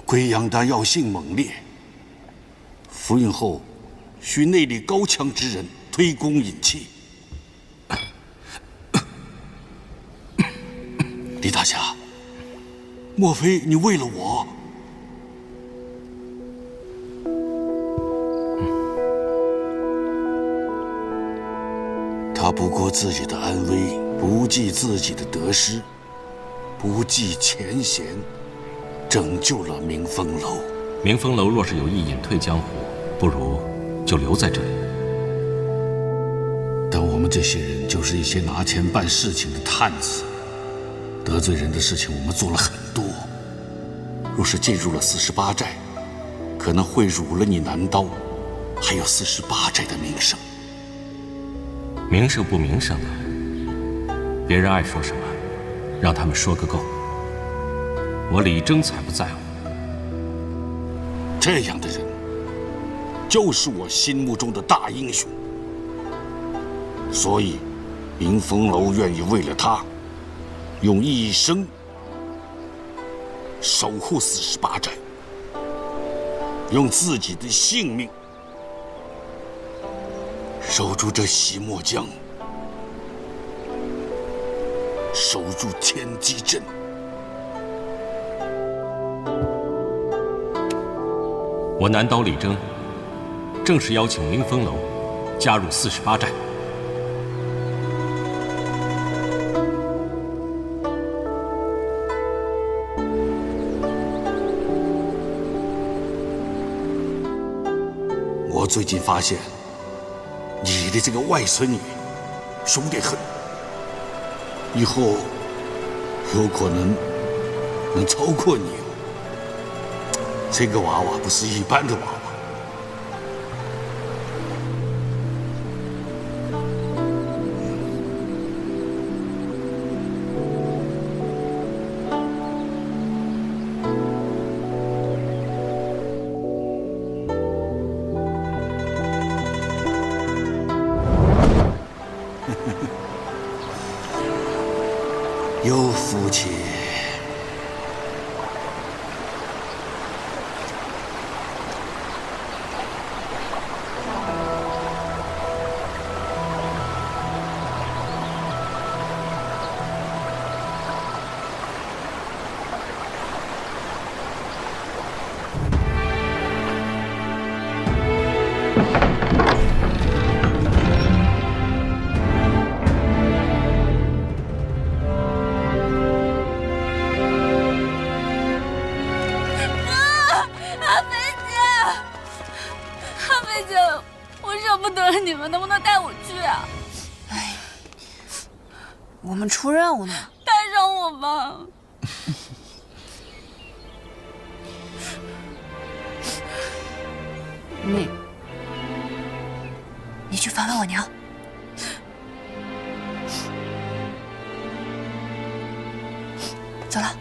贵阳丹药性猛烈，服用后需内力高强之人推功引气。李大侠，莫非你为了我？他不顾自己的安危，不计自己的得失，不计前嫌，拯救了明风楼。明风楼若是有意隐退江湖，不如就留在这里。但我们这些人就是一些拿钱办事情的探子，得罪人的事情我们做了很多。若是进入了48寨，可能会辱了你南刀，还有48寨的名声。名声不名声的，别人爱说什么，让他们说个够。我李征才不在乎。这样的人，就是我心目中的大英雄。所以，明风楼愿意为了他，用一生守护48寨，用自己的性命守住这洗墨江，守住天机镇。我南刀李征，正式邀请明风楼加入48寨。我最近发现，你的这个外孙女凶得很，以后有可能超过你哦。这个娃娃不是一般的娃娃。有福气。你们能不能带我去啊？哎，我们出任务呢。带上我吧。你去访问我娘。走了。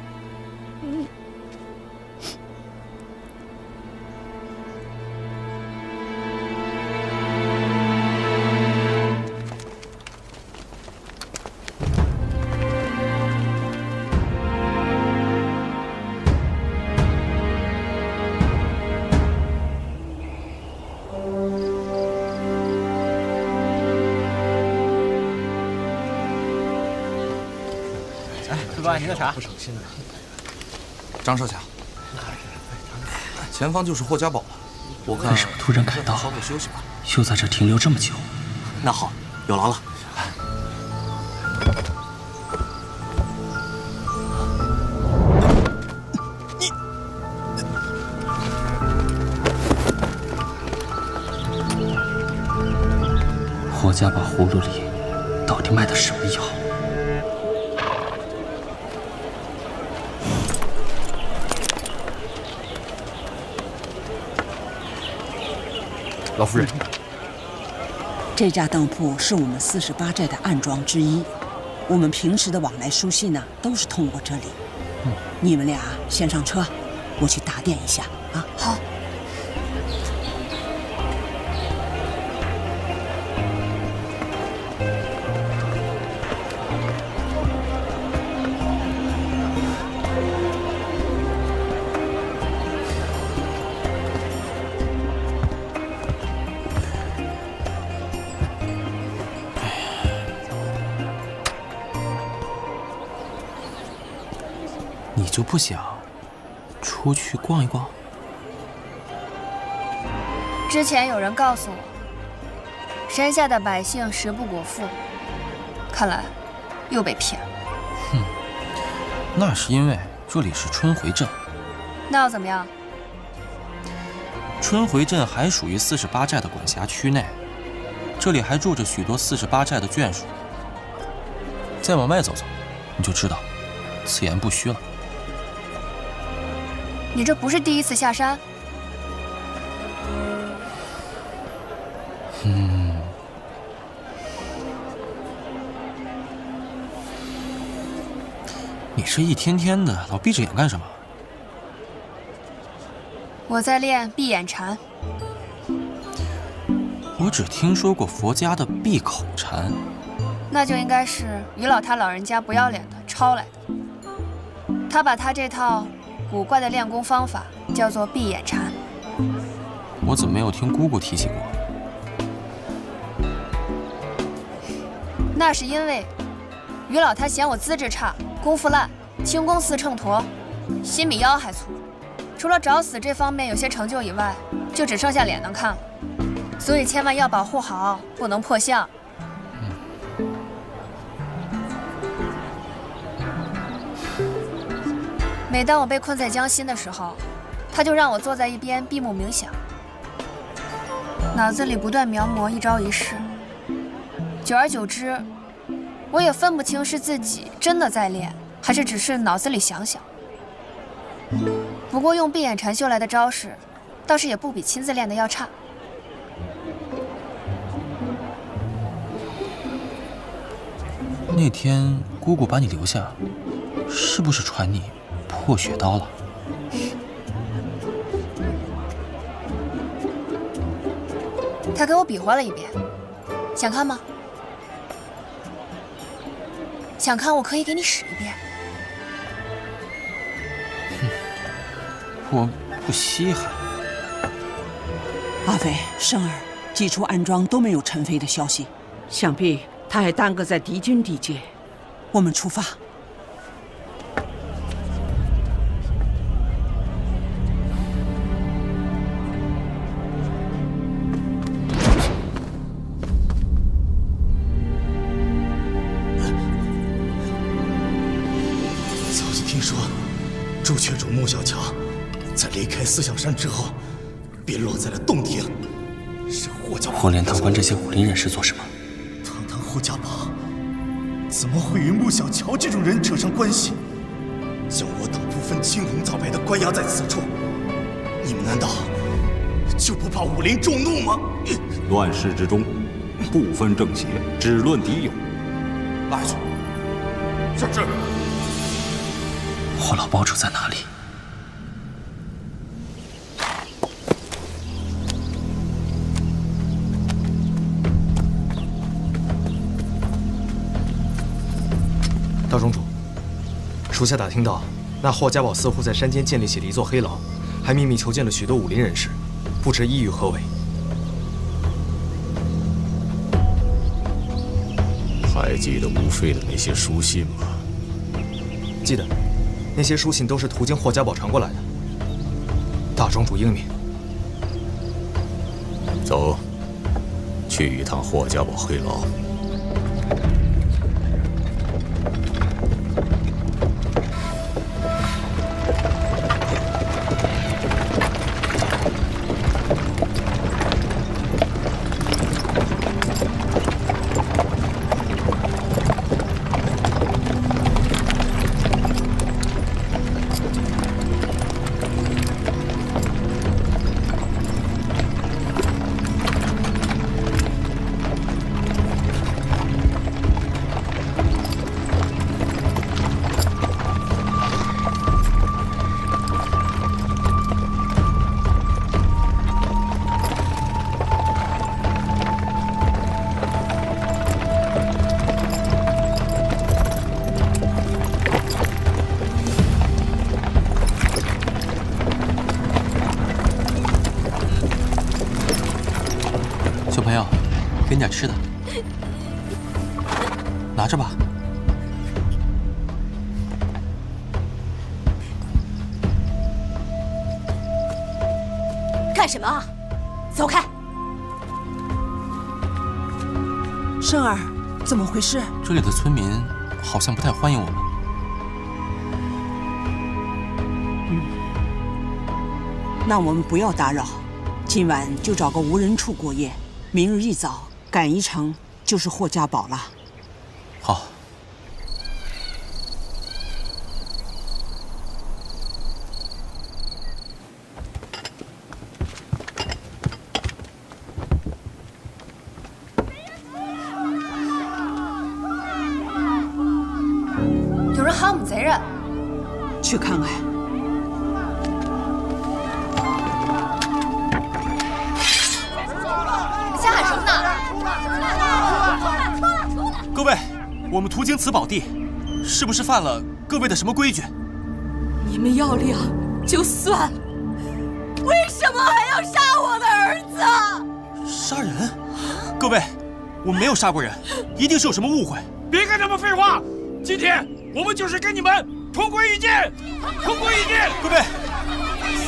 您的茶不省心的。张少侠，前方就是霍家堡了。我看为什么突然赶到？稍作休息吧。又在这停留这么久？那好，有劳了。霍家堡葫芦里到底卖的什么药？老夫人，这家当铺是我们48寨的暗庄之一，我们平时的往来书信呢，都是通过这里。你们俩先上车，我去打点一下啊。好。你就不想出去逛一逛？之前有人告诉我，山下的百姓食不果腹，看来又被骗了。哼，那是因为这里是春回镇。那又怎么样？春回镇还属于48寨的管辖区内，这里还住着许多48寨的眷属。再往外走走，你就知道，此言不虚了。你这不是第一次下山？你这一天天的老闭着眼干什么？我在练闭眼禅。我只听说过佛家的闭口禅，那就应该是于老他老人家不要脸的抄来的。他把他这套古怪的练功方法叫做闭眼禅。我怎么没有听姑姑提起过？那是因为于老他嫌我资质差，功夫烂，轻功似秤砣，心比腰还粗。除了找死这方面有些成就以外，就只剩下脸能看了。所以千万要保护好，不能破相。每当我被困在江心的时候，他就让我坐在一边闭目冥想，脑子里不断描摹一招一式。久而久之，我也分不清是自己真的在练，还是只是脑子里想想。不过用闭眼禅修来的招式，倒是也不比亲自练的要差。那天姑姑把你留下，是不是传你破血刀了？他给我比划了一遍，想看吗？想看，我可以给你使一遍。我不稀罕。阿飞、生儿几处安庄都没有陈飞的消息，想必他还耽搁在敌军地界。我们出发。早就听说，朱雀主穆小强在离开思想山之后，便落在了洞庭。是霍家霍连堂关这些武林人士做什么？堂堂霍家堡，怎么会与穆小乔这种人扯上关系？将我等不分青红皂白的关押在此处，你们难道就不怕武林众怒吗？乱世之中，不分正邪，只论敌友。拉去。是。霍老堡主在哪里？大庄主，属下打听到，那霍家堡似乎在山间建立起了一座黑牢，还秘密囚禁了许多武林人士，不知意欲何为。还记得吴飞的那些书信吗？记得，那些书信都是途经霍家堡传过来的。大庄主英明。走，去一趟霍家堡黑牢。小朋友，给你点吃的，拿着吧。干什么啊？走开！生儿，怎么回事？这里的村民好像不太欢迎我们。那我们不要打扰，今晚就找个无人处过夜，明日一早赶一程就是霍家堡了。好。有人喊我们贼人，去看看。瞎喊什么呢？各位，我们途经此宝地，是不是犯了各位的什么规矩？你们要谅就算了，为什么还要杀我的儿子？杀人？各位，我们没有杀过人，一定是有什么误会。别跟他们废话，今天我们就是跟你们同归于尽，同归于尽！各位，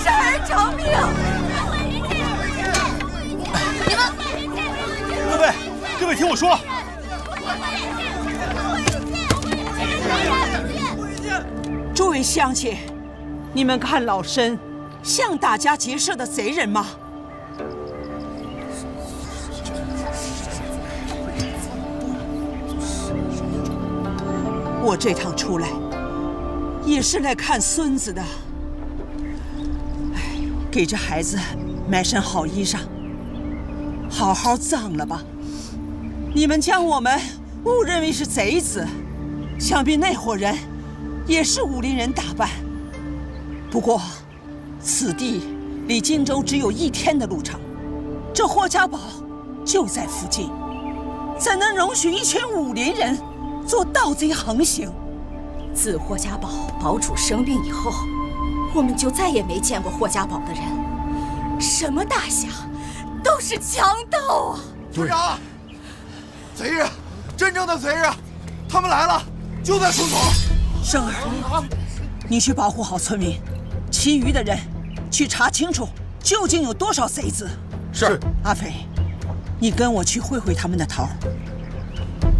生儿偿命！你们，各位听我说。诸位乡亲，你们看老身像大家结社的贼人吗？我这趟出来也是来看孙子的，给这孩子买身好衣裳，好好葬了吧。你们将我们误认为是贼子，想必那伙人也是武林人打扮。不过，此地离荆州只有1天的路程，这霍家堡就在附近，怎能容许一群武林人做盗贼横行？自霍家堡堡主生病以后，我们就再也没见过霍家堡的人。什么大侠，都是强盗啊！村长，贼人，真正的贼人，他们来了，就在村口。生儿，你去保护好村民，其余的人去查清楚究竟有多少贼子。是。阿飞，你跟我去会会他们的头。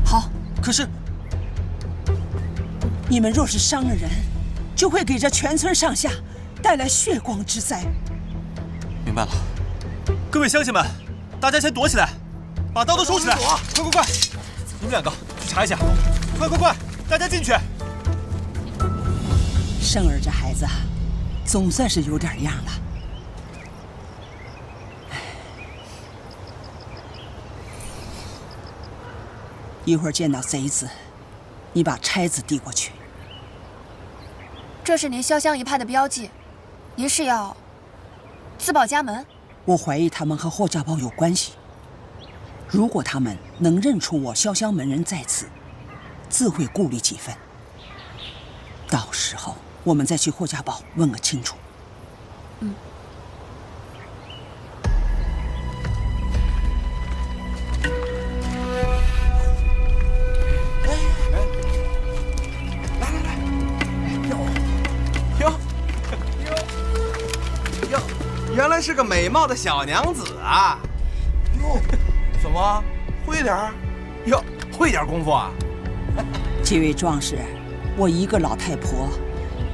好。可是，你们若是伤了人，就会给这全村上下带来血光之灾。明白了。各位乡亲们，大家先躲起来，把刀都收起来。快快快！你们2个去查一下。快快快！大家进去。生儿这孩子总算是有点样了。一会儿见到贼子，你把钗子递过去。这是您潇湘一派的标记，您是要自报家门？我怀疑他们和霍家堡有关系。如果他们能认出我潇湘门人在此，自会顾虑几分。到时候我们再去霍家堡问个清楚。嗯。原来是个美貌的小娘子啊！哟，怎么会点儿？哟，会点功夫啊？几位壮士，我一个老太婆，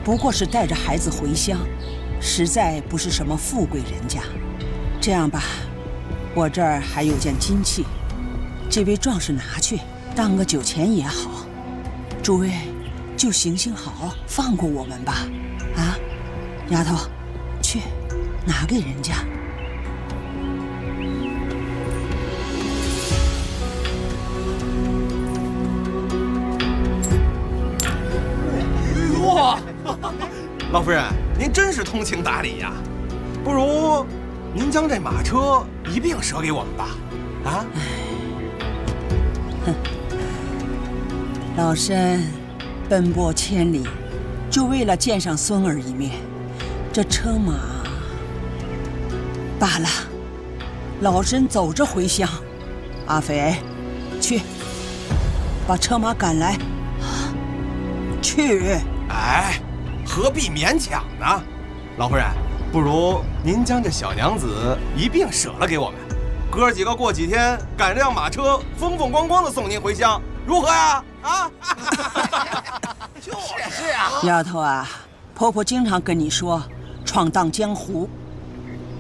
不过是带着孩子回乡，实在不是什么富贵人家。这样吧，我这儿还有件金器，这位壮士拿去当个酒钱也好。诸位就行行好，放过我们吧。啊，丫头，去。拿给人家。哇，老夫人，您真是通情达理呀！不如您将这马车一并舍给我们吧。啊？哼，老身奔波千里，就为了见上孙儿一面，这车马。罢了，老身走着回乡。阿飞，去把车马赶来。去。哎，何必勉强呢？老夫人，不如您将这小娘子一并舍了给我们，哥几个过几天赶辆马车，风风光光的送您回乡，如何呀？啊！是啊。丫头啊，婆婆经常跟你说，闯荡江湖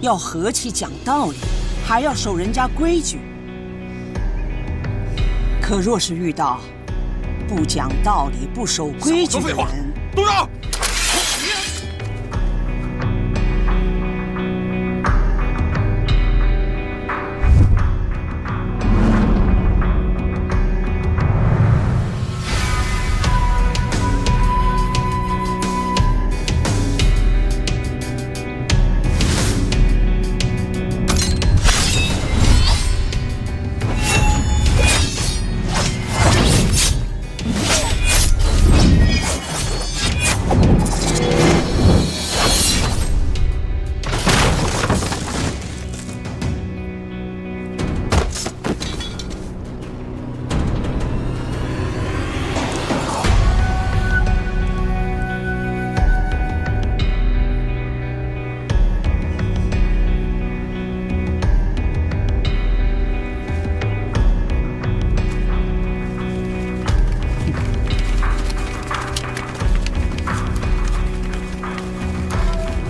要和气讲道理，还要守人家规矩。可若是遇到不讲道理、不守规矩的人，动手！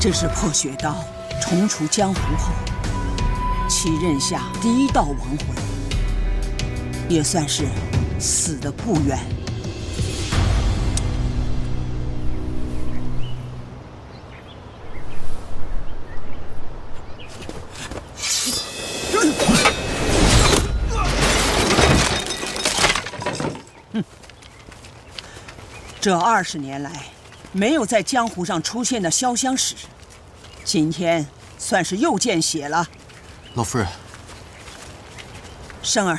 这是破雪刀重出江湖后其刃下第一道亡魂，也算是死得不冤。这20年来没有在江湖上出现的潇湘使，今天算是又见血了。老夫人，生儿，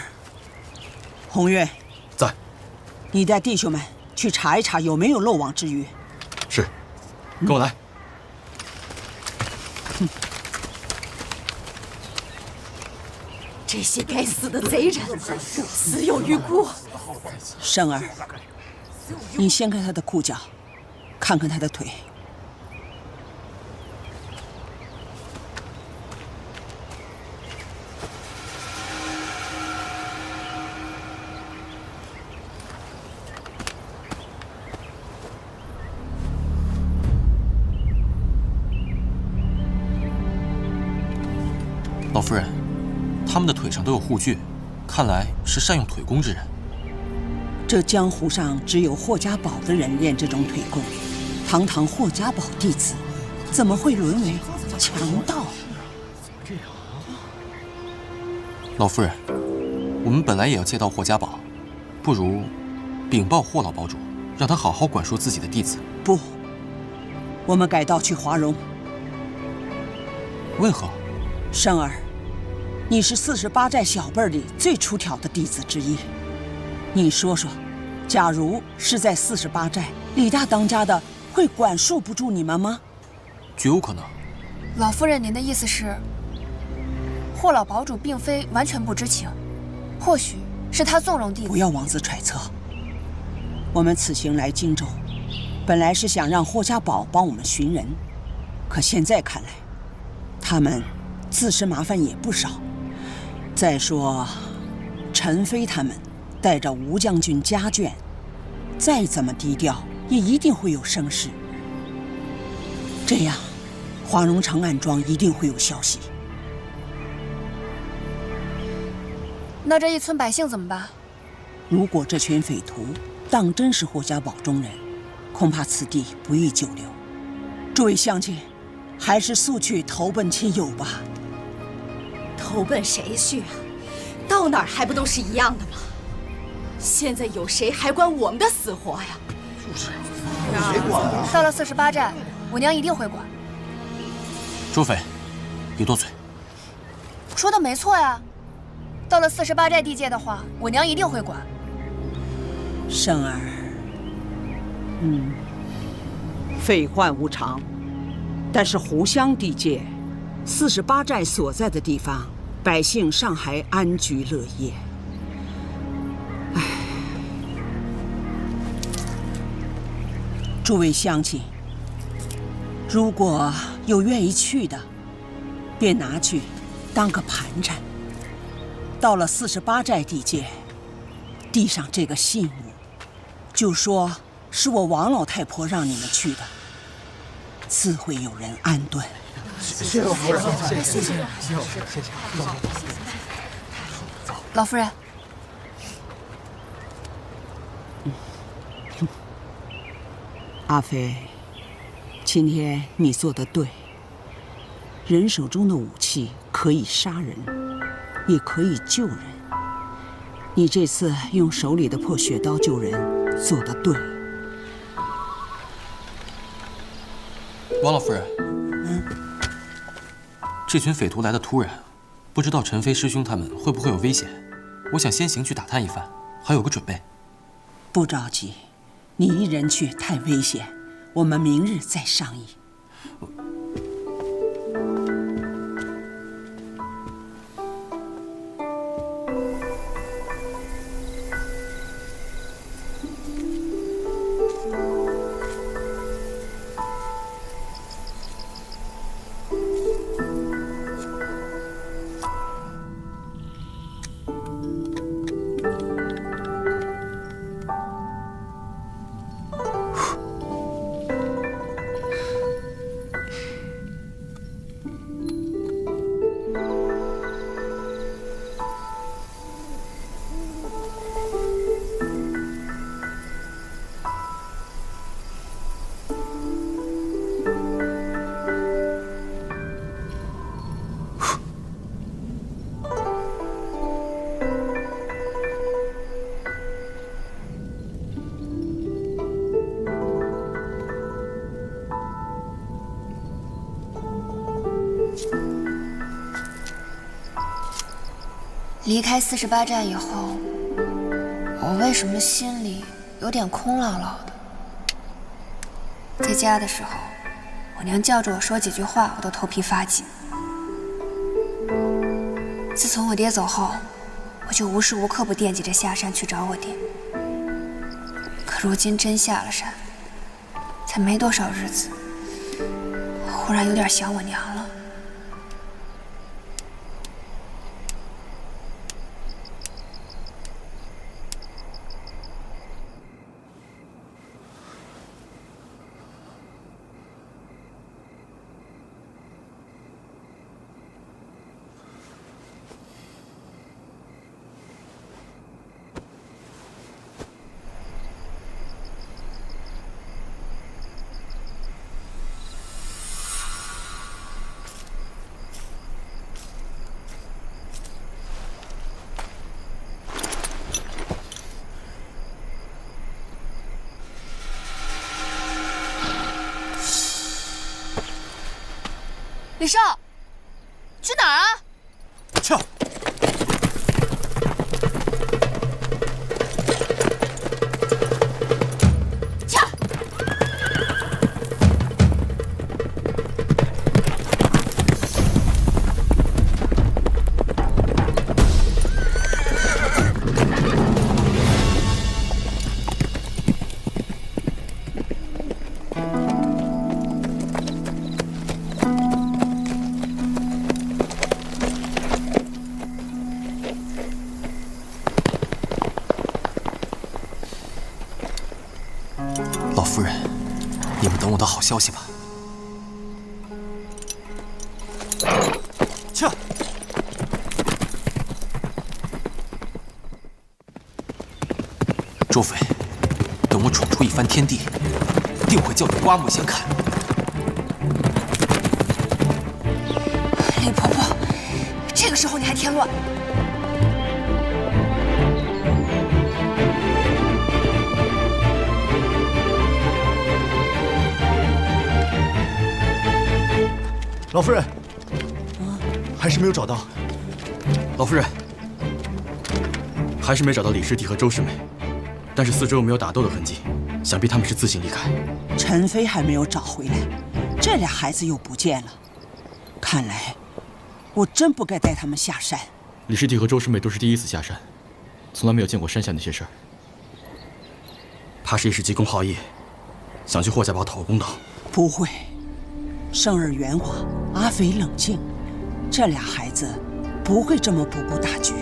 红月在，你带弟兄们去查一查有没有漏网之鱼。是，跟我来。这些该死的贼人，死有余辜。生儿，你掀开他的裤脚，看看他的腿。老夫人，他们的腿上都有护具，看来是善用腿功之人。这江湖上只有霍家堡的人练这种腿功，堂堂霍家堡弟子，怎么会沦为强盗？老夫人，我们本来也要借到霍家堡，不如禀报霍老堡主，让他好好管束自己的弟子。不，我们改道去华容。为何？生儿，你是48寨小辈里最出挑的弟子之一。你说说，假如是在48寨，李大当家的会管束不住你们吗？绝有可能。老夫人，您的意思是，霍老堡主并非完全不知情，或许是他纵容弟子。不要妄自揣测。我们此行来荆州，本来是想让霍家堡帮我们寻人，可现在看来，他们自身麻烦也不少。再说，陈飞他们带着吴将军家眷，再怎么低调，也一定会有声势。这样，华容城暗庄一定会有消息。那这一村百姓怎么办？如果这群匪徒当真是霍家堡中人，恐怕此地不宜久留。诸位乡亲，还是速去投奔亲友吧。投奔谁去啊？到哪儿还不都是一样的吗？现在有谁还管我们的死活呀？谁管啊？到了48寨，我娘一定会管。周匪，别多嘴。说的没错呀。到了48寨地界的话，我娘一定会管。生儿，废话无常，但是湖湘地界，48寨所在的地方，百姓尚还安居乐业。唉，诸位乡亲，如果有愿意去的，便拿去当个盘缠。到了48寨地界，递上这个信物，就说是我王老太婆让你们去的，自会有人安顿。谢谢夫人，谢谢，谢谢。老夫人。阿飞，今天你做得对。人手中的武器可以杀人，也可以救人。你这次用手里的破血刀救人，做得对。王老夫人，这群匪徒来的突然，不知道陈飞师兄他们会不会有危险。我想先行去打探一番，还有个准备。不着急，你一人去太危险，我们明日再商议。离开48寨以后，我为什么心里有点空落落的？在家的时候，我娘叫着我说几句话，我都头皮发紧。自从我爹走后，我就无时无刻不惦记着下山去找我爹。可如今真下了山，才没多少日子，忽然有点想我娘了。李少，去哪儿啊？跳！跳！老夫人，你们等我的好消息吧。去！周匪，等我闯出一番天地，定会叫你刮目相看。李婆婆，这个时候你还添乱？老夫人，还是没有找到。老夫人，还是没找到李师弟和周师妹，但是四周又没有打斗的痕迹，想必他们是自行离开。陈飞还没有找回来，这俩孩子又不见了，看来我真不该带他们下山。李师弟和周师妹都是第一次下山，从来没有见过山下那些事儿，怕是一时急公好义，想去霍家堡讨个公道。不会，生儿圆滑，阿飞冷静，这俩孩子不会这么不顾大局。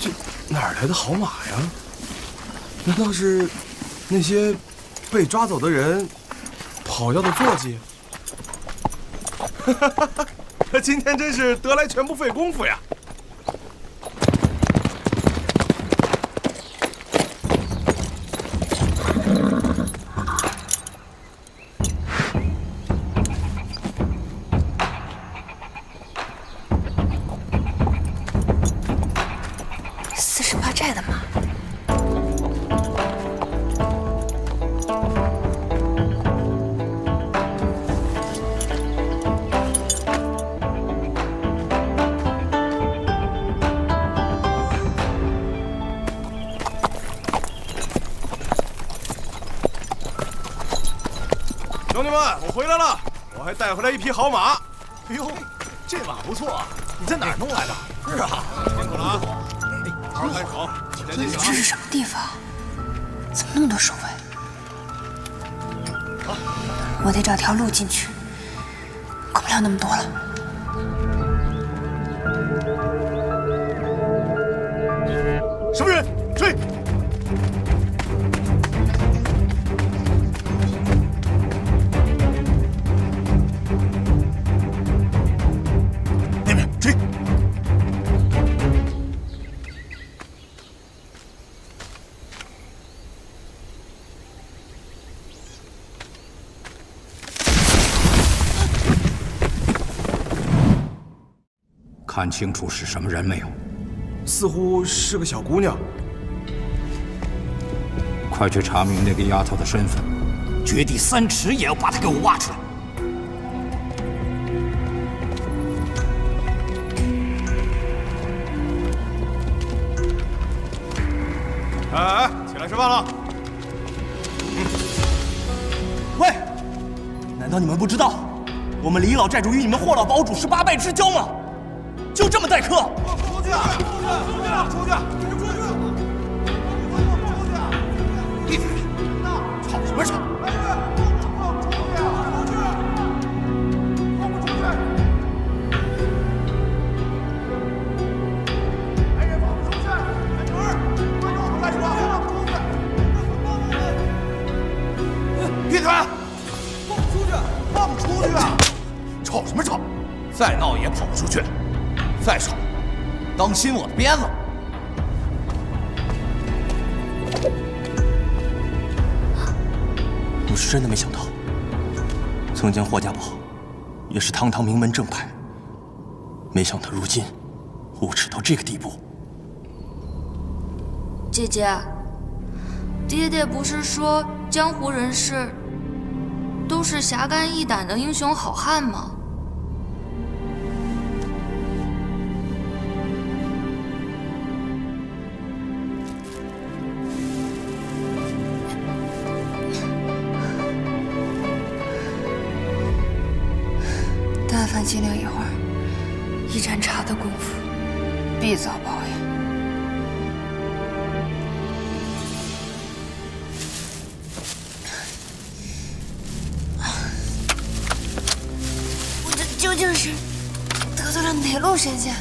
这哪儿来的好马呀？难道是那些被抓走的人跑掉的坐骑？今天真是得来全不费功夫呀！48寨的马。兄弟们，我回来了，我还带回来一匹好马。哎呦，这马不错，你在哪儿弄来的？是啊，辛苦了啊！好好看守，起来进行。这是什么地方？怎么那么多守卫？我得找条路进去，管不了那么多了。什么人？追！那边追！看清楚是什么人没有？似乎是个小姑娘。快去查明那个丫头的身份，掘地3尺也要把她给我挖出来。哎，起来吃饭了。喂，难道你们不知道，我们李老寨主与你们霍老堡主18拜之交吗？就这么待客？出去！出去！闭嘴！吵什么吵？闭嘴！放出去！吵什么吵？再闹也跑不出去。再吵，当心我的鞭子！我是真的没想到，曾经霍家堡也是堂堂名门正派，没想到如今无耻到这个地步。姐姐，爹爹不是说江湖人士都是侠肝义胆的英雄好汉吗？但凡尽量一会儿，一盏茶的功夫，必遭报应。我这究竟是得罪了哪路神仙？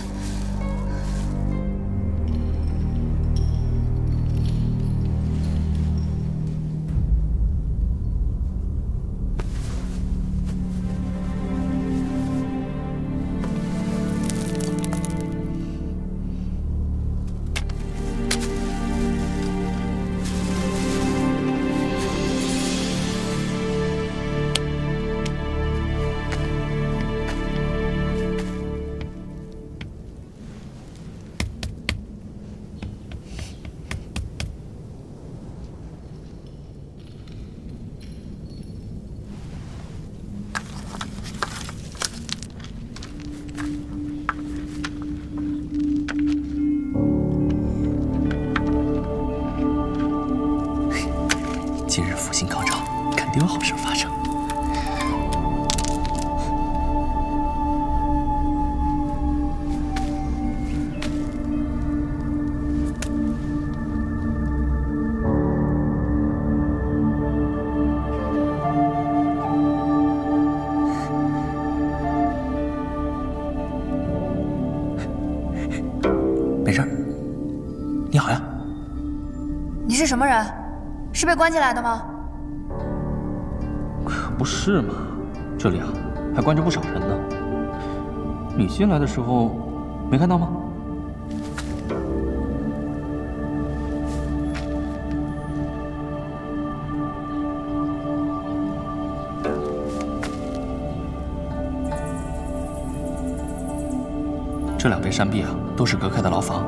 今日福星高照，肯定有好事发生。是什么人？是被关进来的吗？可不是嘛，这里啊还关着不少人呢。你进来的时候没看到吗？这两边山壁啊，都是隔开的牢房，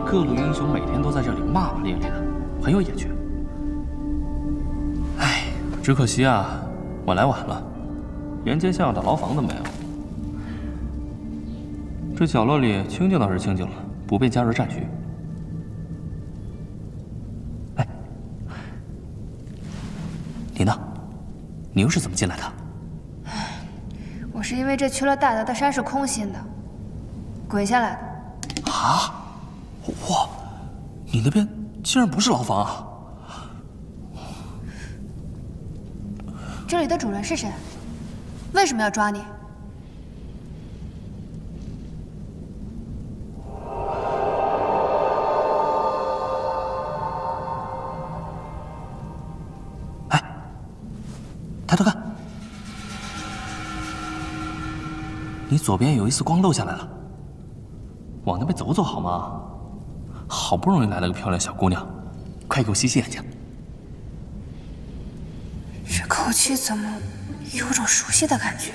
各路英雄每天都在这里骂骂咧咧的，很有野趣。唉，只可惜啊，我来晚了，连间像样的牢房都没有。这角落里清静倒是清静了，不便加入战局。哎，你呢？你又是怎么进来的？我是因为这缺了大德的山是空心的。滚下来的啊！哇，你那边竟然不是牢房啊！这里的主人是谁？为什么要抓你？哎，抬头看，你左边有一丝光漏下来了。往那边走走好吗？好不容易来了个漂亮小姑娘，快给我洗洗眼睛。这口气怎么有种熟悉的感觉？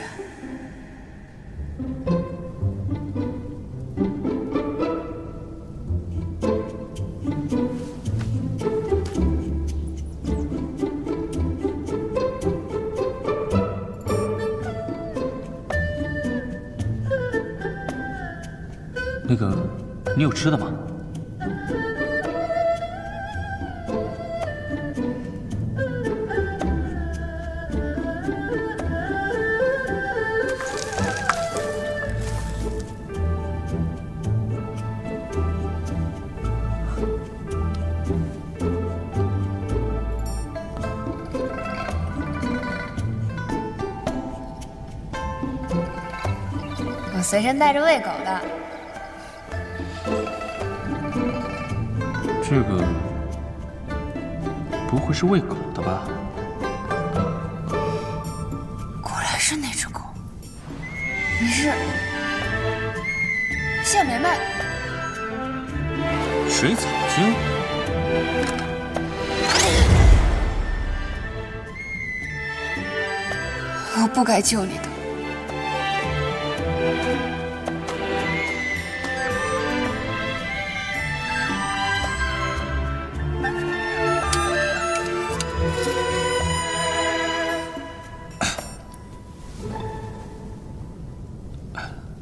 那个，你有吃的吗？我随身带着喂狗的。这个不会是喂狗的吧？果然是那只狗。你是谢梅梅？水草精？我不该救你的。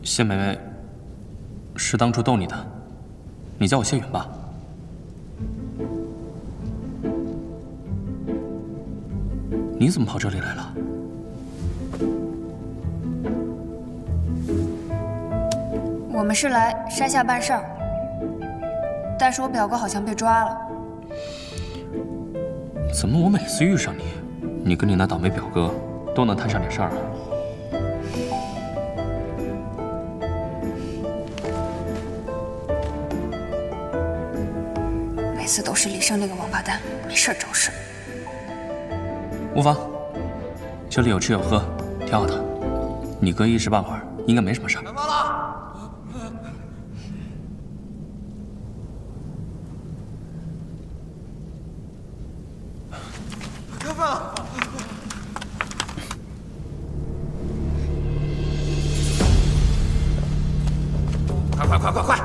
谢梅梅是当初逗你的，你叫我谢允吧。你怎么跑这里来了？我们是来山下办事儿，但是我表哥好像被抓了。怎么我每次遇上你，你跟你那倒霉表哥都能摊上点事儿啊？每次都是李胜那个王八蛋，没事找事。无妨，这里有吃有喝，挺好的。你哥一时半会儿应该没什么事儿。开饭了！开饭了！快！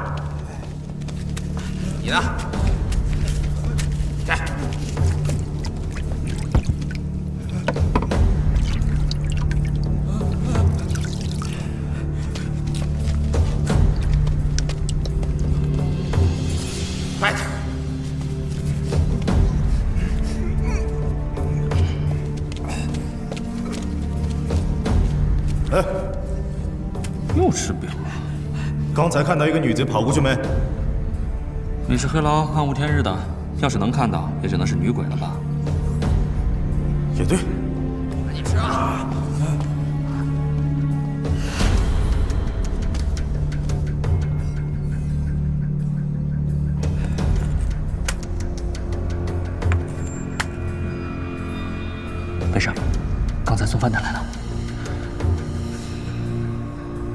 你呢？来。快点！哎，又吃饼了。刚才看到一个女贼跑过去没？你是黑牢暗无天日的，要是能看到，也只能是女鬼了吧？也对。赶紧吃啊！饭的来了，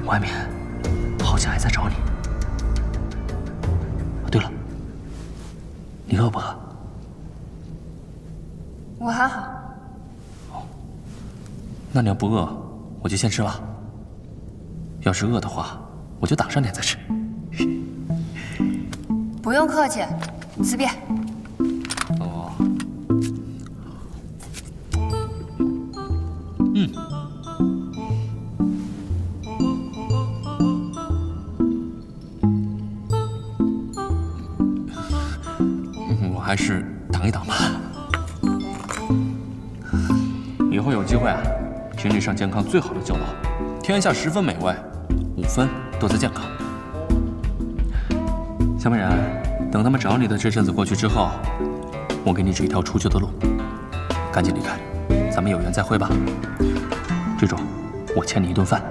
外面好像还在找你。哦，对了，你饿不饿？我还好。那你要不饿，我就先吃了。要是饿的话，我就打上点再吃。不用客气，随便。哦。我还是挡一挡吧。以后有机会啊，请你上健康最好的酒楼，天下10分美味，5分都在健康。小美人，等他们找你的这阵子过去之后，我给你指一条出去的路，赶紧离开，咱们有缘再会吧。记住，我欠你一顿饭。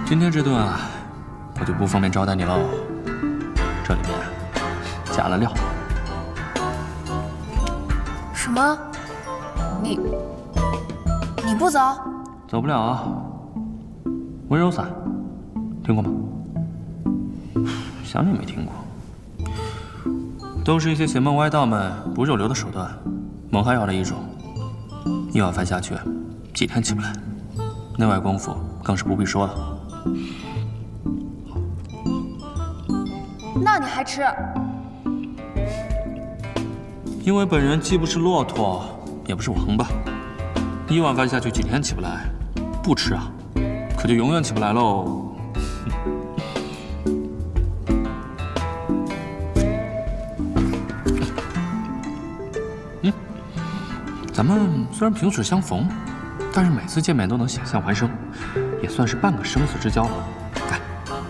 今天这顿啊，我就不方便招待你喽，这里面加了料。什么？你不走？走不了啊。温柔伞，听过吗？想你没听过。都是一些邪门歪道们不入流的手段，蒙哈药的一种。一碗饭下去，几天起不来。内外功夫更是不必说了。那你还吃？因为本人既不是骆驼，也不是王八，一碗饭下去几天起不来，不吃啊，可就永远起不来喽。咱们虽然萍水相逢，但是每次见面都能险象环生，也算是半个生死之交了。哎，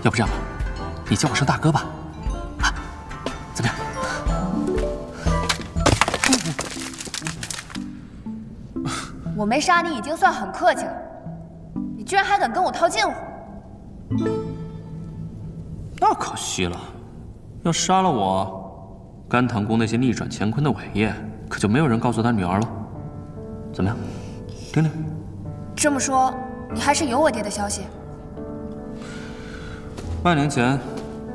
要不这样吧，你叫我声大哥吧，啊，怎么样？我没杀你已经算很客气了，你居然还敢跟我套近乎！那可惜了，要杀了我，甘棠宫那些逆转乾坤的伟业，可就没有人告诉他女儿了。怎么样？听听。这么说，你还是有我爹的消息？半年前，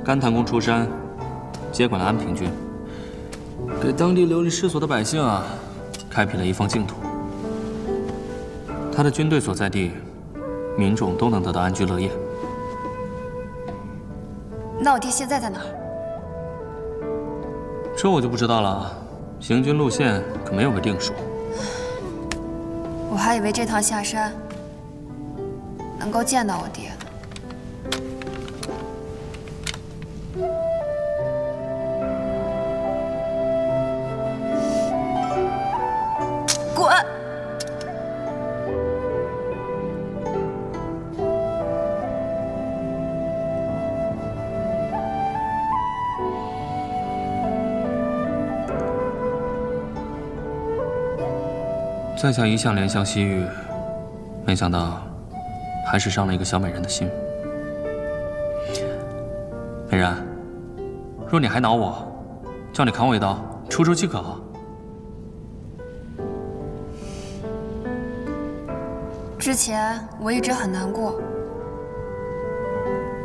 甘棠宫出山，接管了安平郡，给当地流离失所的百姓啊，开辟了一方净土。他的军队所在地，民众都能得到安居乐业。那我爹现在在哪儿？这我就不知道了，行军路线可没有个定数。我还以为这趟下山能够见到我爹呢。滚！在下一向怜香惜玉，没想到还是伤了一个小美人的心。美人，若你还恼我，叫你砍我一刀，出出气可好？之前我一直很难过，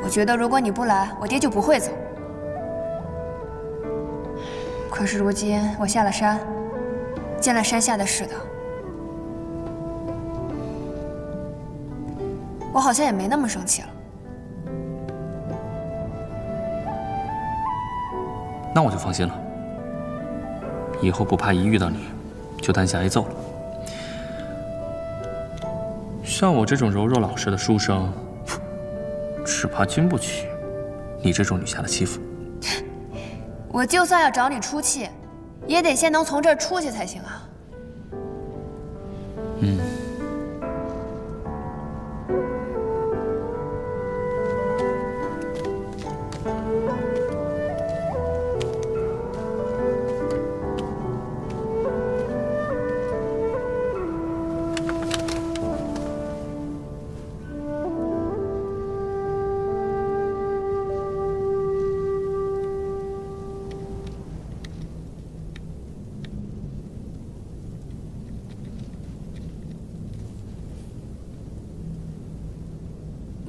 我觉得如果你不来，我爹就不会走。可是如今我下了山，见了山下的世道，我好像也没那么生气了。那我就放心了，以后不怕一遇到你就担下挨揍了。像我这种柔弱老实的书生，只怕经不起你这种女侠的欺负。我就算要找你出气，也得先能从这儿出去才行啊。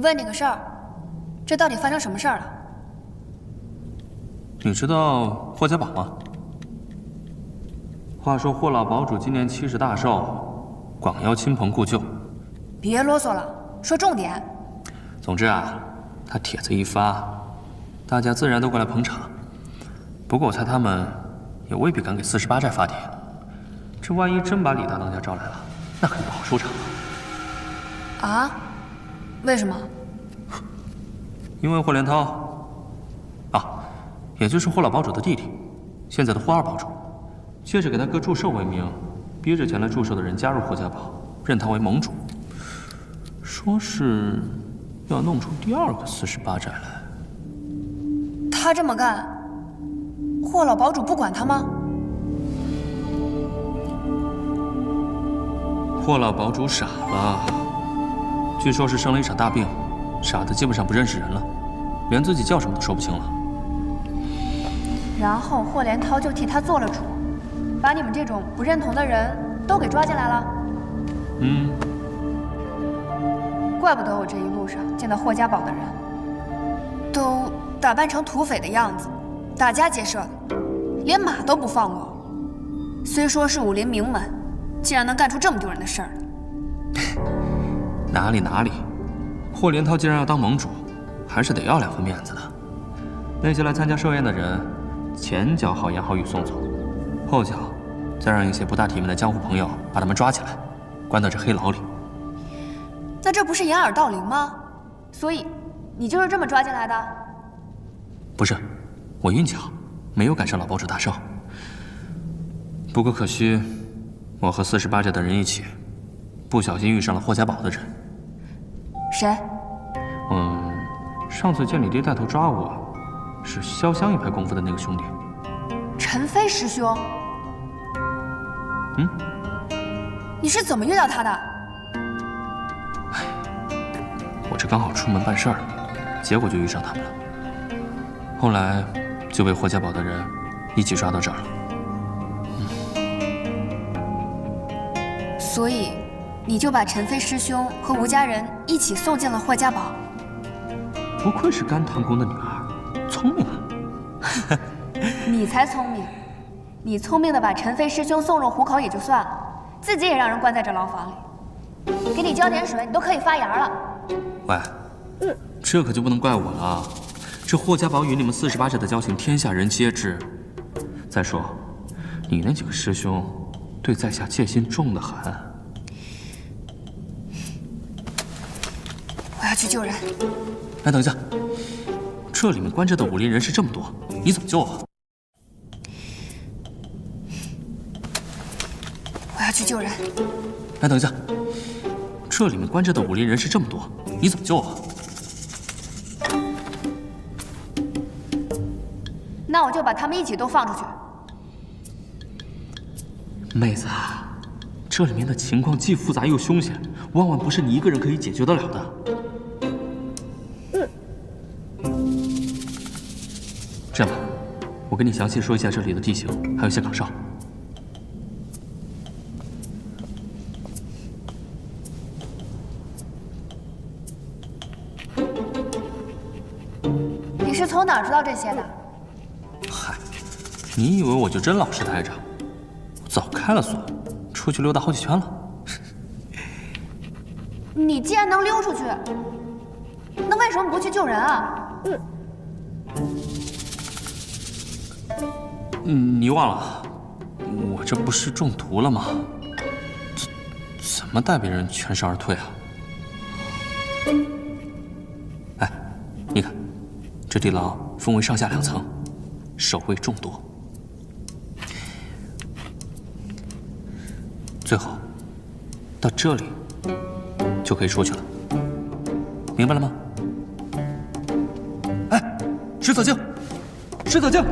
问你个事儿，这到底发生什么事儿了？你知道霍家堡吗？话说霍老堡主今年70大寿，广邀亲朋故旧。别啰嗦了，说重点。总之啊，他帖子一发，大家自然都过来捧场。不过我猜他们也未必敢给48寨发帖。这万一真把李大当家招来了，那可就不好收场了。啊？为什么？因为霍连涛，啊，也就是霍老堡主的弟弟，现在的霍二堡主，借着给他哥祝寿为名，逼着前来祝寿的人加入霍家堡，认他为盟主，说是要弄出第2个48寨来。他这么干，霍老堡主不管他吗？霍老堡主傻了，据说是生了一场大病，傻得基本上不认识人了，连自己叫什么都说不清了。然后霍连涛就替他做了主，把你们这种不认同的人都给抓进来了。怪不得我这一路上见到霍家堡的人，都打扮成土匪的样子，打家劫舍的，连马都不放过。虽说是武林名门，竟然能干出这么丢人的事儿。哪里，霍连涛既然要当盟主，还是得要2分面子的。那些来参加寿宴的人，前脚好言好语送走，后脚再让一些不大体面的江湖朋友把他们抓起来，关到这黑牢里。那这不是掩耳盗铃吗？所以你就是这么抓进来的？不是，我运气好，没有赶上老堡主大寿。不过可惜，我和48寨的人一起，不小心遇上了霍家堡的人。谁？上次见李爹带头抓我，是潇湘一派功夫的那个兄弟。陈飞师兄。你是怎么遇到他的？我这刚好出门办事儿，结果就遇上他们了。后来就被霍家堡的人一起抓到这儿了。所以，你就把陈飞师兄和吴家人一起送进了霍家堡。不愧是甘棠宫的女儿，聪明啊！你才聪明，你聪明的把陈飞师兄送入虎口也就算了，自己也让人关在这牢房里。给你浇点水，你都可以发芽了。喂，这可就不能怪我了。这霍家堡与你们48寨的交情，天下人皆知。再说，你那几个师兄对在下戒心重得很。我要去救人。哎，等一下，这里面关着的武林人士这么多，你怎么救啊？我要去救人。哎，等一下，这里面关着的武林人士这么多，你怎么救啊？那我就把他们一起都放出去。妹子，这里面的情况既复杂又凶险，万万不是你一个人可以解决得了的。这样吧，我跟你详细说一下这里的地形，还有一些岗哨。你是从哪儿知道这些的？嗨，你以为我就真老实待着？我早开了锁，出去溜达好几圈了。你既然能溜出去，那为什么不去救人啊？你忘了，我这不是中毒了吗？怎么带别人全身而退啊？哎，你看，这地牢分为上下2层，守卫众多。最后，到这里就可以出去了，明白了吗？哎，石子敬，石子敬！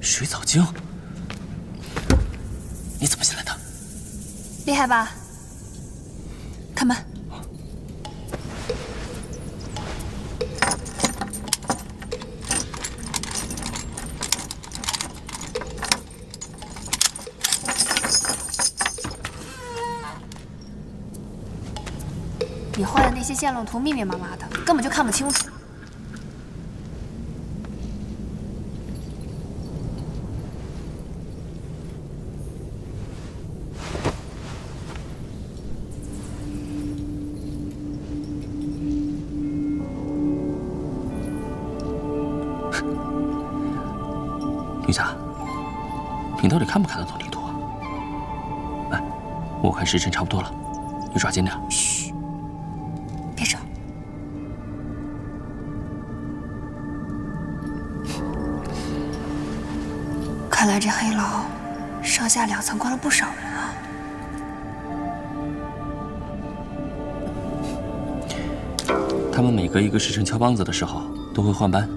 水藻精？你怎么进来的？厉害吧？开门。你画的那些线路图密密麻麻的，根本就看不清楚。女侠，你到底看不看得懂地图啊？哎，我看时辰差不多了，你抓紧点。嘘，别吵。看来这黑牢上下2层关了不少人啊。他们每隔一个时辰敲梆子的时候都会换班。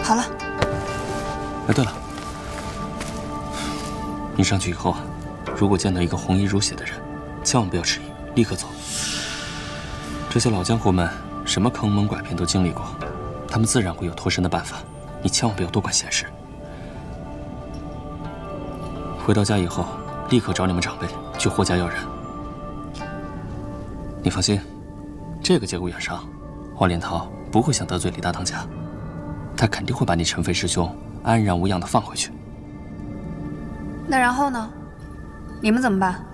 好了。哎，对了，你上去以后啊，如果见到一个红衣如血的人，千万不要迟疑，立刻走。这些老江湖们什么坑蒙拐骗都经历过，他们自然会有脱身的办法，你千万不要多管闲事。回到家以后，立刻找你们长辈去霍家要人。你放心，这个节骨眼上，黄连涛不会想得罪李大当家。他肯定会把你陈飞师兄安然无恙地放回去。那然后呢？你们怎么办？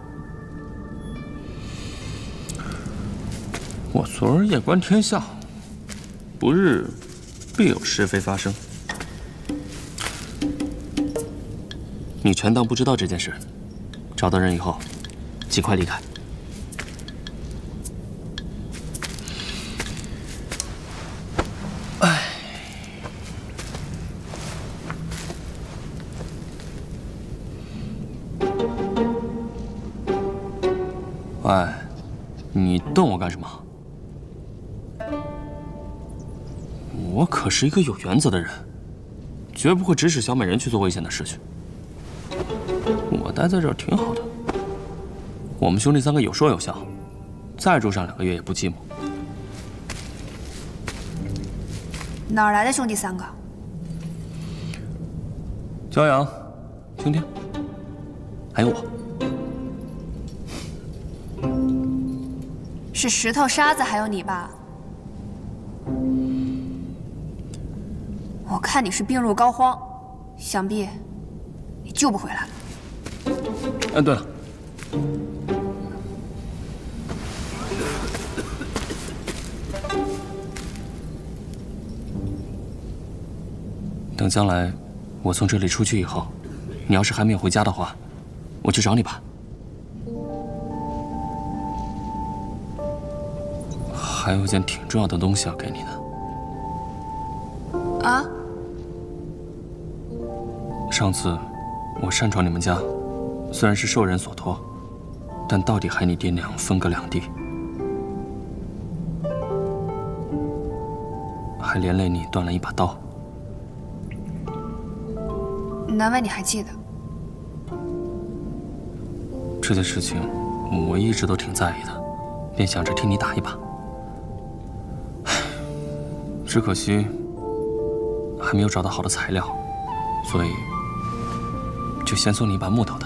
我昨日夜观天象，不日必有是非发生。你全当不知道这件事，找到人以后，尽快离开。喂，你瞪我干什么？我可是一个有原则的人，绝不会指使小美人去做危险的事去。我待在这儿挺好的，我们兄弟3个有说有笑，再住上2个月也不寂寞。哪儿来的兄弟3个？骄阳、青天，还有我。是石头、沙子，还有你吧？我看你是病入膏肓，想必你救不回来了。哎，对了，等将来我从这里出去以后，你要是还没有回家的话，我去找你吧。还有一件挺重要的东西要给你呢。啊？上次我擅闯你们家，虽然是受人所托，但到底害你爹娘分隔2地，还连累你断了一把刀。难为你还记得。这件事情我一直都挺在意的，便想着替你打一把。只可惜还没有找到好的材料，所以就先送你一把木头的。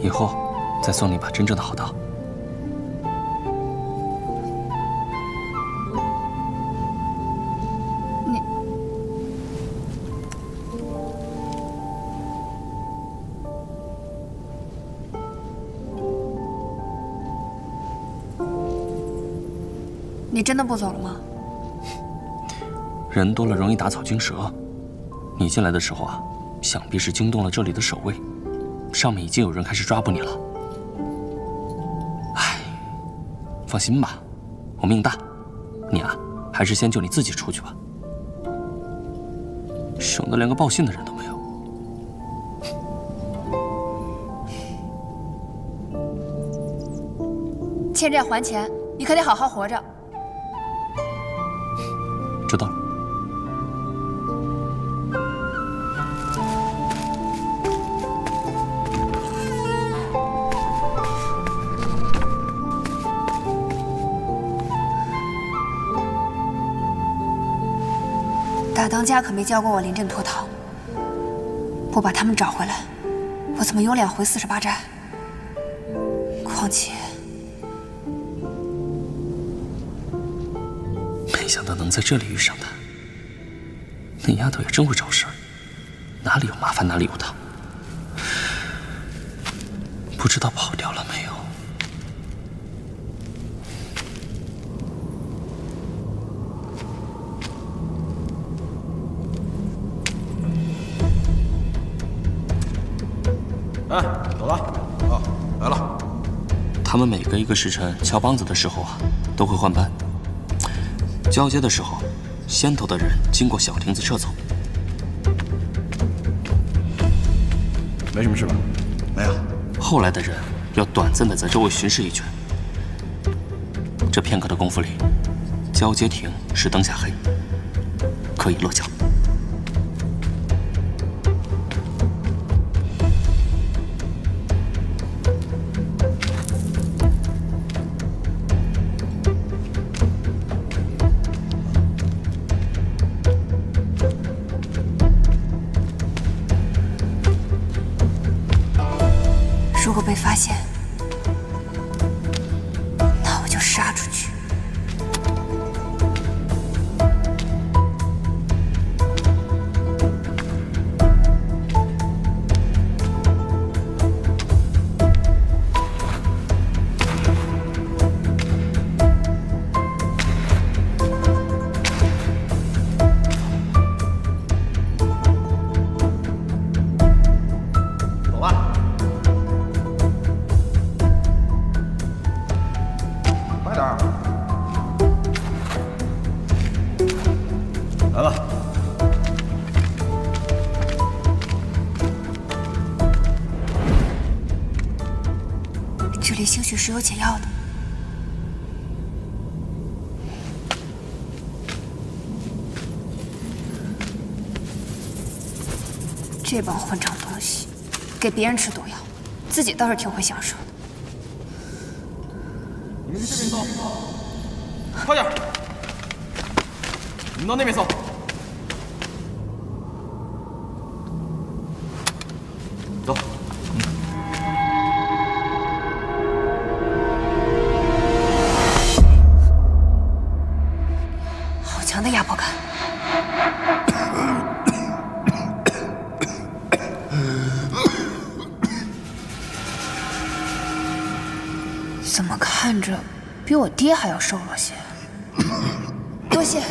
以后再送你一把真正的好刀。你真的不走了吗？人多了容易打草惊蛇。你进来的时候啊，想必是惊动了这里的守卫，上面已经有人开始抓捕你了。唉，放心吧，我命大。你啊，还是先就你自己出去吧，省得连个报信的人都没有。欠债还钱，你可得好好活着。知道了。大当家可没教过我临阵脱逃，不把他们找回来，我怎么有脸回48寨？况且，没想到能在这里遇上她。那丫头也真会找事儿，哪里有麻烦哪里有她。不知道跑掉了没有？哎，走了。啊，来了。他们每隔一个时辰敲梆子的时候啊，都会换班。交接的时候，先头的人经过小亭子撤走。没什么事吧？没有。后来的人要短暂的在周围巡视一圈。这片刻的功夫里，交接亭是灯下黑，可以落脚。如果被发现，那我就杀出去。走吧。快点儿！来吧。这里兴许是有解药的。这帮混账东西，给别人吃毒药，自己倒是挺会享受的。你们去这边搜，快点！你们到那边搜。走。好强的压迫感。怎么看着比我爹还要瘦了些？多谢。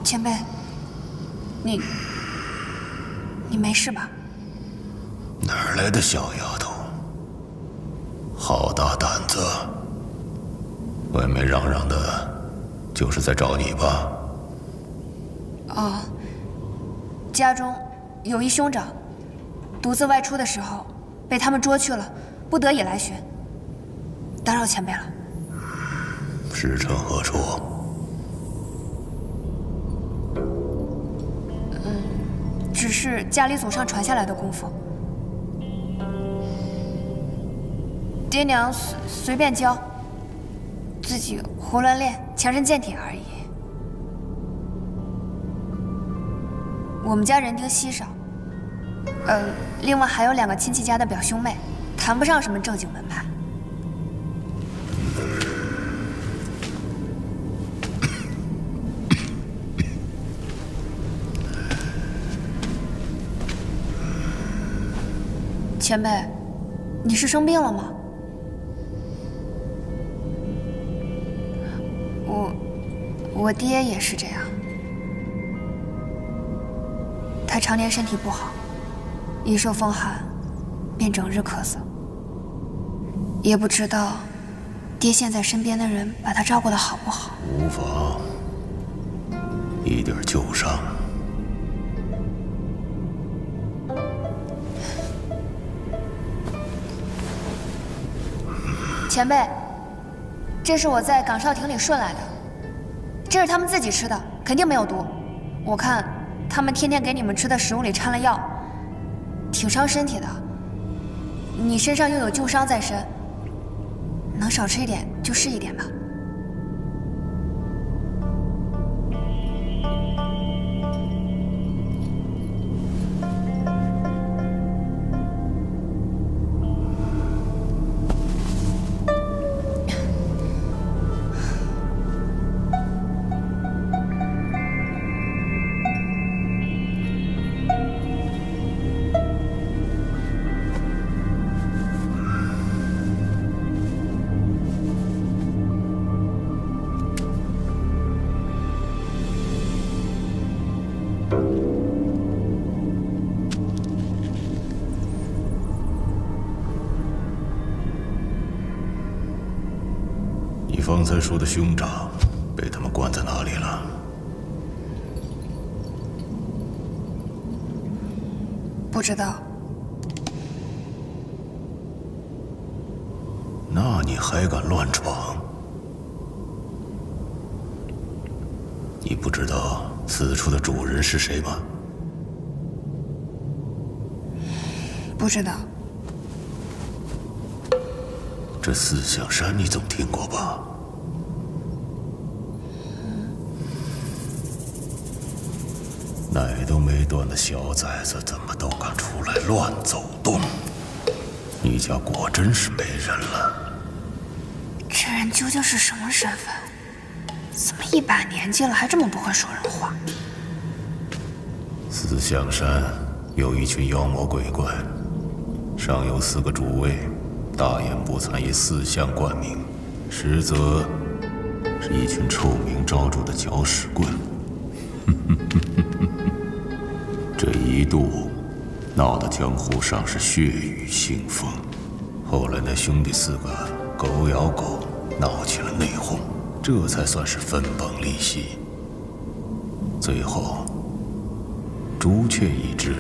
前辈，你没事吧？哪儿来的小丫头？好大胆子！外面嚷嚷的，就是在找你吧？哦，家中有一兄长，独自外出的时候被他们捉去了，不得已来寻。打扰前辈了。师承何处？只是家里祖上传下来的功夫，爹娘随便教，自己胡乱练，强身健体而已。我们家人丁稀少，另外还有2个亲戚家的表兄妹，谈不上什么正经门派。前辈，你是生病了吗？我爹也是这样，他常年身体不好，一受风寒便整日咳嗽。也不知道爹现在身边的人把他照顾得好不好。无妨，一点旧伤。前辈，这是我在岗哨亭里顺来的，这是他们自己吃的，肯定没有毒。我看他们天天给你们吃的食物里掺了药，挺伤身体的。你身上又有旧伤在身，能少吃一点就是一点吧。你方才说的兄长被他们关在哪里了？不知道。那你还敢乱闯？你不知道此处的主人是谁吗？不知道。这四象山你总听过吧？奶都没断的小崽子，怎么都敢出来乱走动？你家果真是没人了。这人究竟是什么身份？怎么一把年纪了还这么不会说人话？四象山有一群妖魔鬼怪，上有4个主位，大言不惭以四象冠名，实则是一群臭名昭著的搅屎棍。这一度闹得江湖上是血雨腥风，后来那兄弟4个狗咬狗，闹起了内讧，这才算是分崩离析。最后朱雀一支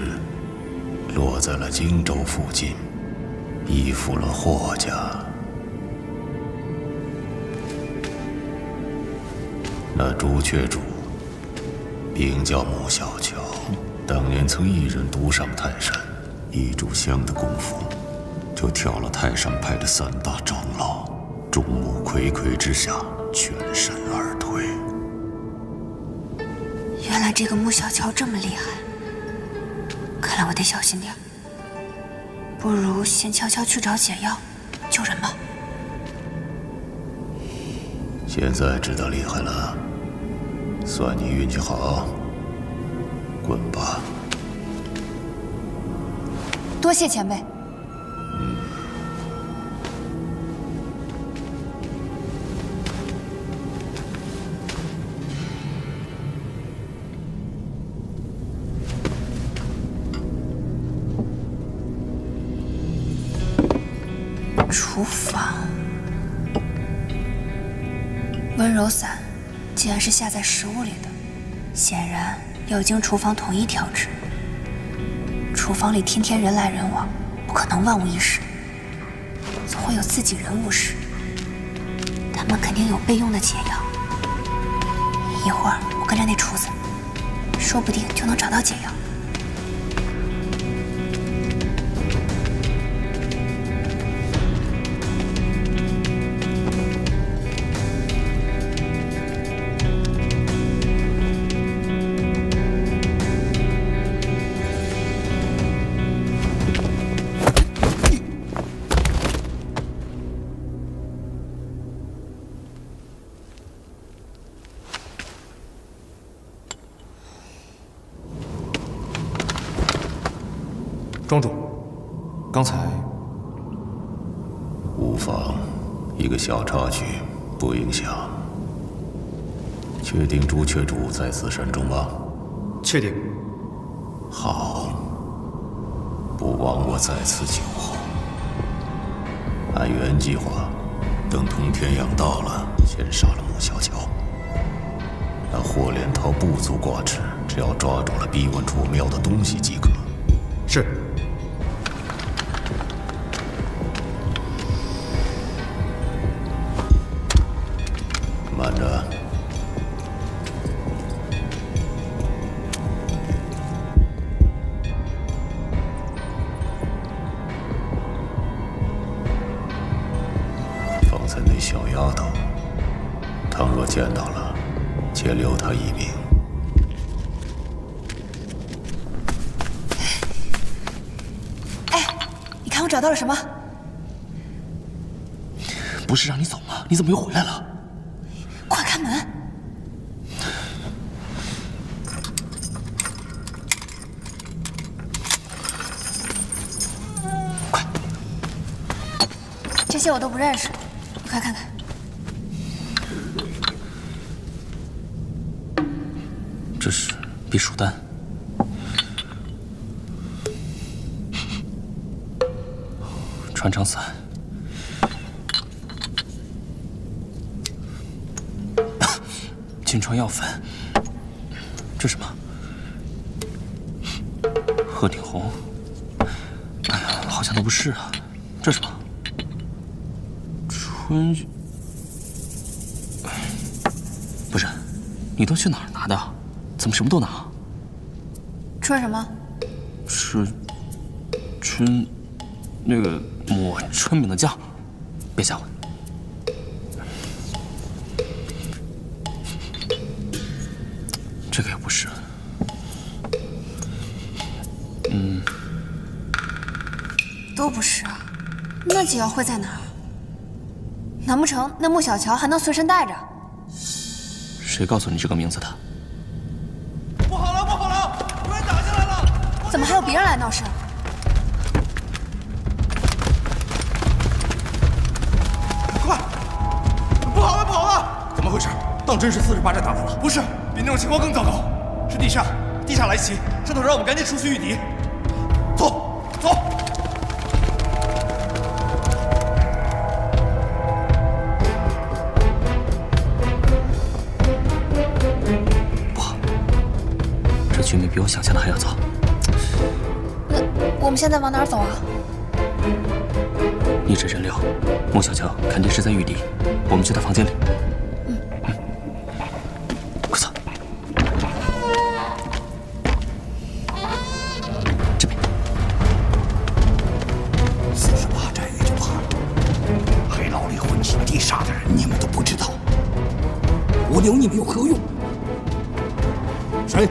落在了荆州附近，依附了霍家。那朱雀主名叫穆小乔，当年曾一人独上泰山，1炷香的功夫，就挑了泰山派的3大长老，众目睽睽之下全身而退。原来这个穆小乔这么厉害，看来我得小心点。不如先悄悄去找解药，救人吧。现在知道厉害了，算你运气好。滚吧。多谢前辈。厨房，温柔伞既然是下在食物里的，显然要经厨房统一调制。厨房里天天人来人往，不可能万无一失，总会有自己人误事。他们肯定有备用的解药。一会儿我跟着那厨子，说不定就能找到解药。庄主，刚才无妨，一个小插曲，不影响。确定朱雀主在此山中吗？确定。好，不枉我在此久候。按原计划，等通天阳到了，先杀了穆小乔。那霍连涛不足挂齿，只要抓住了逼问楚庙的东西即可。是。着。方才那小丫头，倘若见到了，且留她一命。哎，你看我找到了什么？不是让你走吗？你怎么又回来了？快开门！快！这些我都不认识，你快看看。这是避暑丹。穿肠散。金疮药粉，这是什么？鹤顶红。哎呀，好像都不是啊。这是什么？春……不是，你都去哪儿拿的？怎么什么都拿？春什么？是春，那个抹春饼的酱。别吓我。这个也不是。都不是啊，那几药会在哪儿？难不成那穆小乔还能随身带着？谁告诉你这个名字的？不好了，不好了，有人打进来了！怎么还有别人来闹事？快！不好了，不好了！怎么回事？当真是48寨打来了？不是，比那种情况更糟糕，是地下来袭，上头让我们赶紧出去御敌。走，走！不好，这局面比我想象的还要糟。那我们现在往哪儿走啊？逆着人流，穆小乔肯定是在御敌，我们去他房间里。快走。这边。48寨也就罢了，黑牢里混进地煞的人，你们都不知道，我留你们有何用？谁？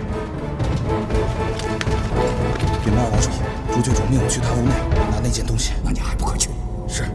禀报王叔，朱郡主命我去他屋内拿那件东西。那你还不快去？是。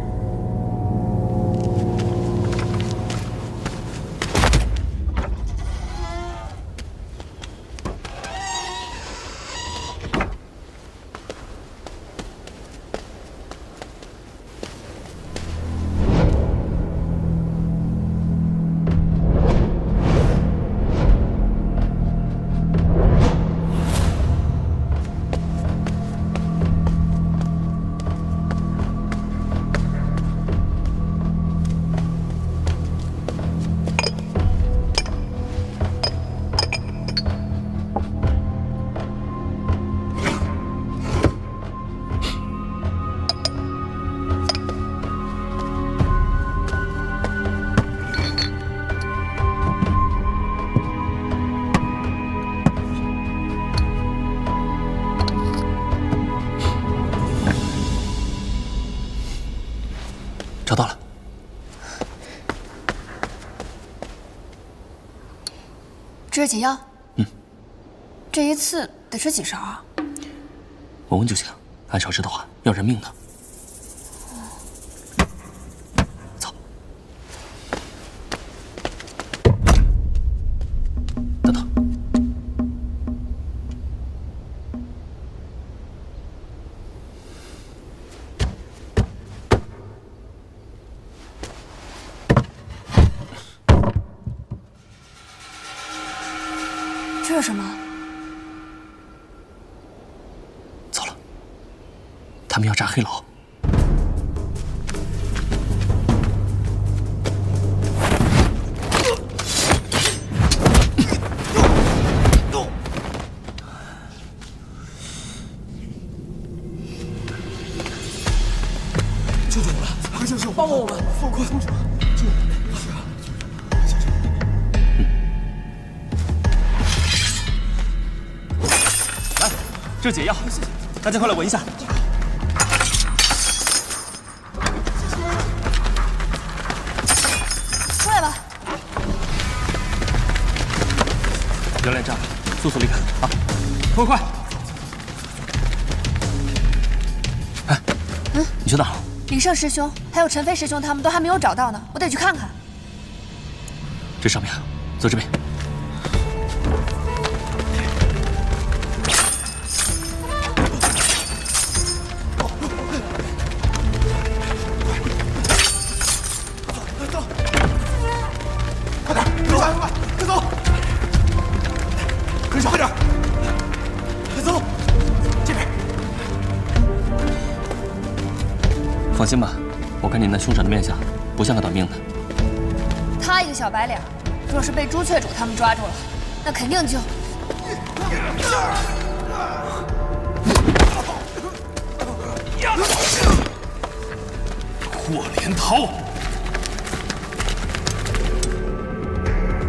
找到了。这是解药。这一次得吃几勺啊？闻闻就行，按少吃的话要人命的。走。等等。这是什么？糟了，他们要炸黑牢。救救我们！快救救我！帮帮我们！快！救我们！这是解药，大家快来闻一下。出来吧。原来这样，速速离开啊！快快！哎，你去哪儿？李胜师兄还有陈飞师兄他们都还没有找到呢，我得去看看。这上面，走这边。快点，快走！跟上，快点！快走！这边。放心吧，我看你那凶残的面相，不像个短命的。他一个小白脸，若是被朱雀主他们抓住了，那肯定就……霍连涛，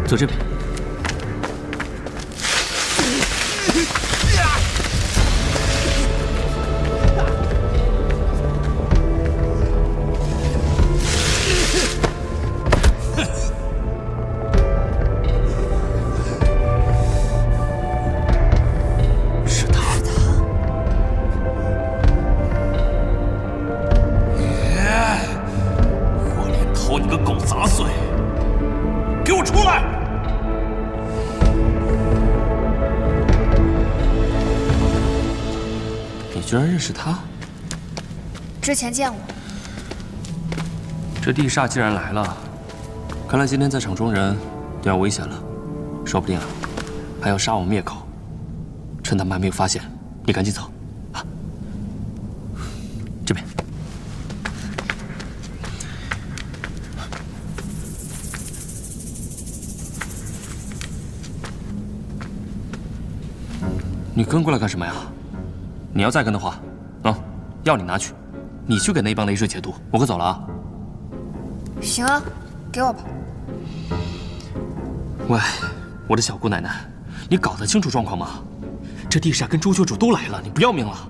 走这边。居然认识他？之前见过。这地煞既然来了，看来今天在场中人都要危险了，说不定啊，还要杀我们灭口。趁他们还没有发现，你赶紧走，啊！这边。你跟过来干什么呀？你要再跟的话，药你拿去，你去给那帮雷水解毒，我可走了啊。行啊，给我吧。喂，我的小姑奶奶，你搞得清楚状况吗？这地煞跟朱雀主都来了，你不要命了？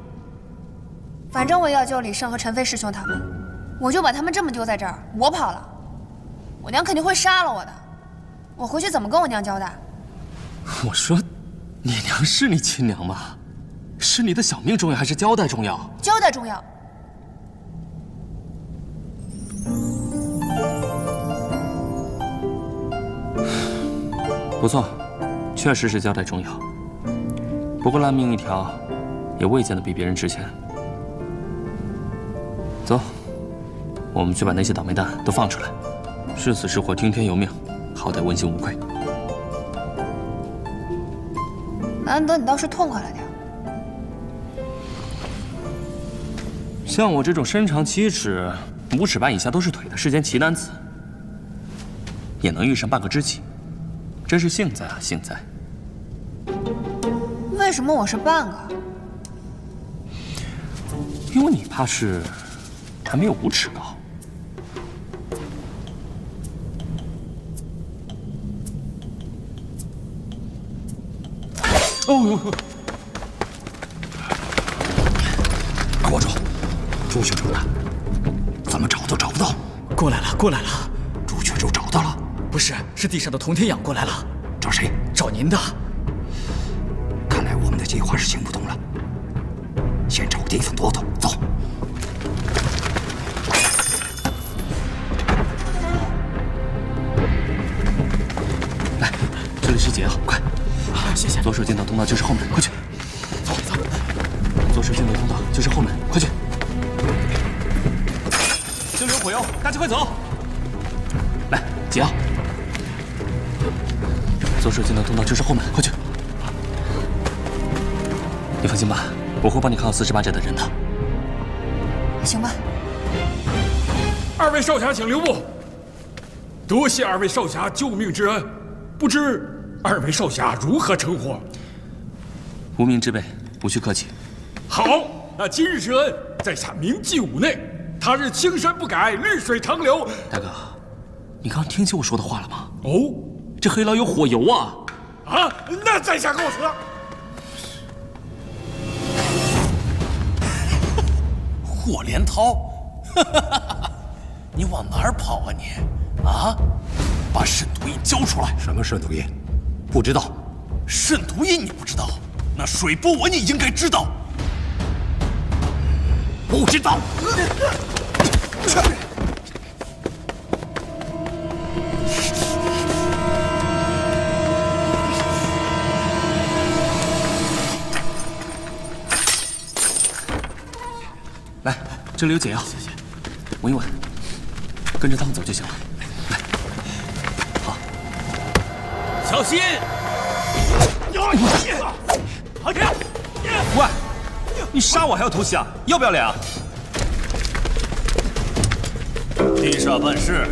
反正我要救李胜和陈飞师兄他们，我就把他们这么丢在这儿，我跑了，我娘肯定会杀了我的。我回去怎么跟我娘交代？我说，你娘是你亲娘吗？是你的小命重要还是交代重要？交代重要。不错，确实是交代重要。不过烂命一条，也未见得比别人值钱。走，我们去把那些倒霉蛋都放出来，是死是活听天由命，好歹问心无愧。难得你倒是痛快了点。像我这种身长7尺、5尺半以下都是腿的世间奇男子，也能遇上半个知己，真是幸在啊，幸在。为什么我是半个？因为你怕是还没有5尺高。哦呦！二国主，朱雀主呢？怎么找都找不到。过来了，过来了。朱雀主找到了？不是，是地上的童天养过来了。找谁？找您的。看来我们的计划是行不通了。先找个地方躲躲，走。来，这里是解药，快！谢谢。左手进到通道就是后门，快去！走走。左手进到通道就是后门，快去！就留火药，大家快走！来，解药。左手进到通道就是后门，快去！你放心吧，我会帮你看好48寨的人的。行吧。二位少侠请留步，多谢二位少侠救命之恩，不知二位少侠如何称呼？无名之辈，无需客气。好，那今日之恩，在下铭记五内，他日青山不改，绿水长流。大哥，你刚听清我说的话了吗？哦，这黑牢有火油啊！啊，那在下告辞。霍连涛，你往哪儿跑啊你？啊！把渗毒印交出来！什么渗毒印？不知道。渗毒印你不知道？那水波纹你应该知道。不知道。来，这里有解药，谢谢。闻一闻，跟着他们走就行了。来，好，小心！喂，你杀我还要偷袭啊？要不要脸啊？地下办事，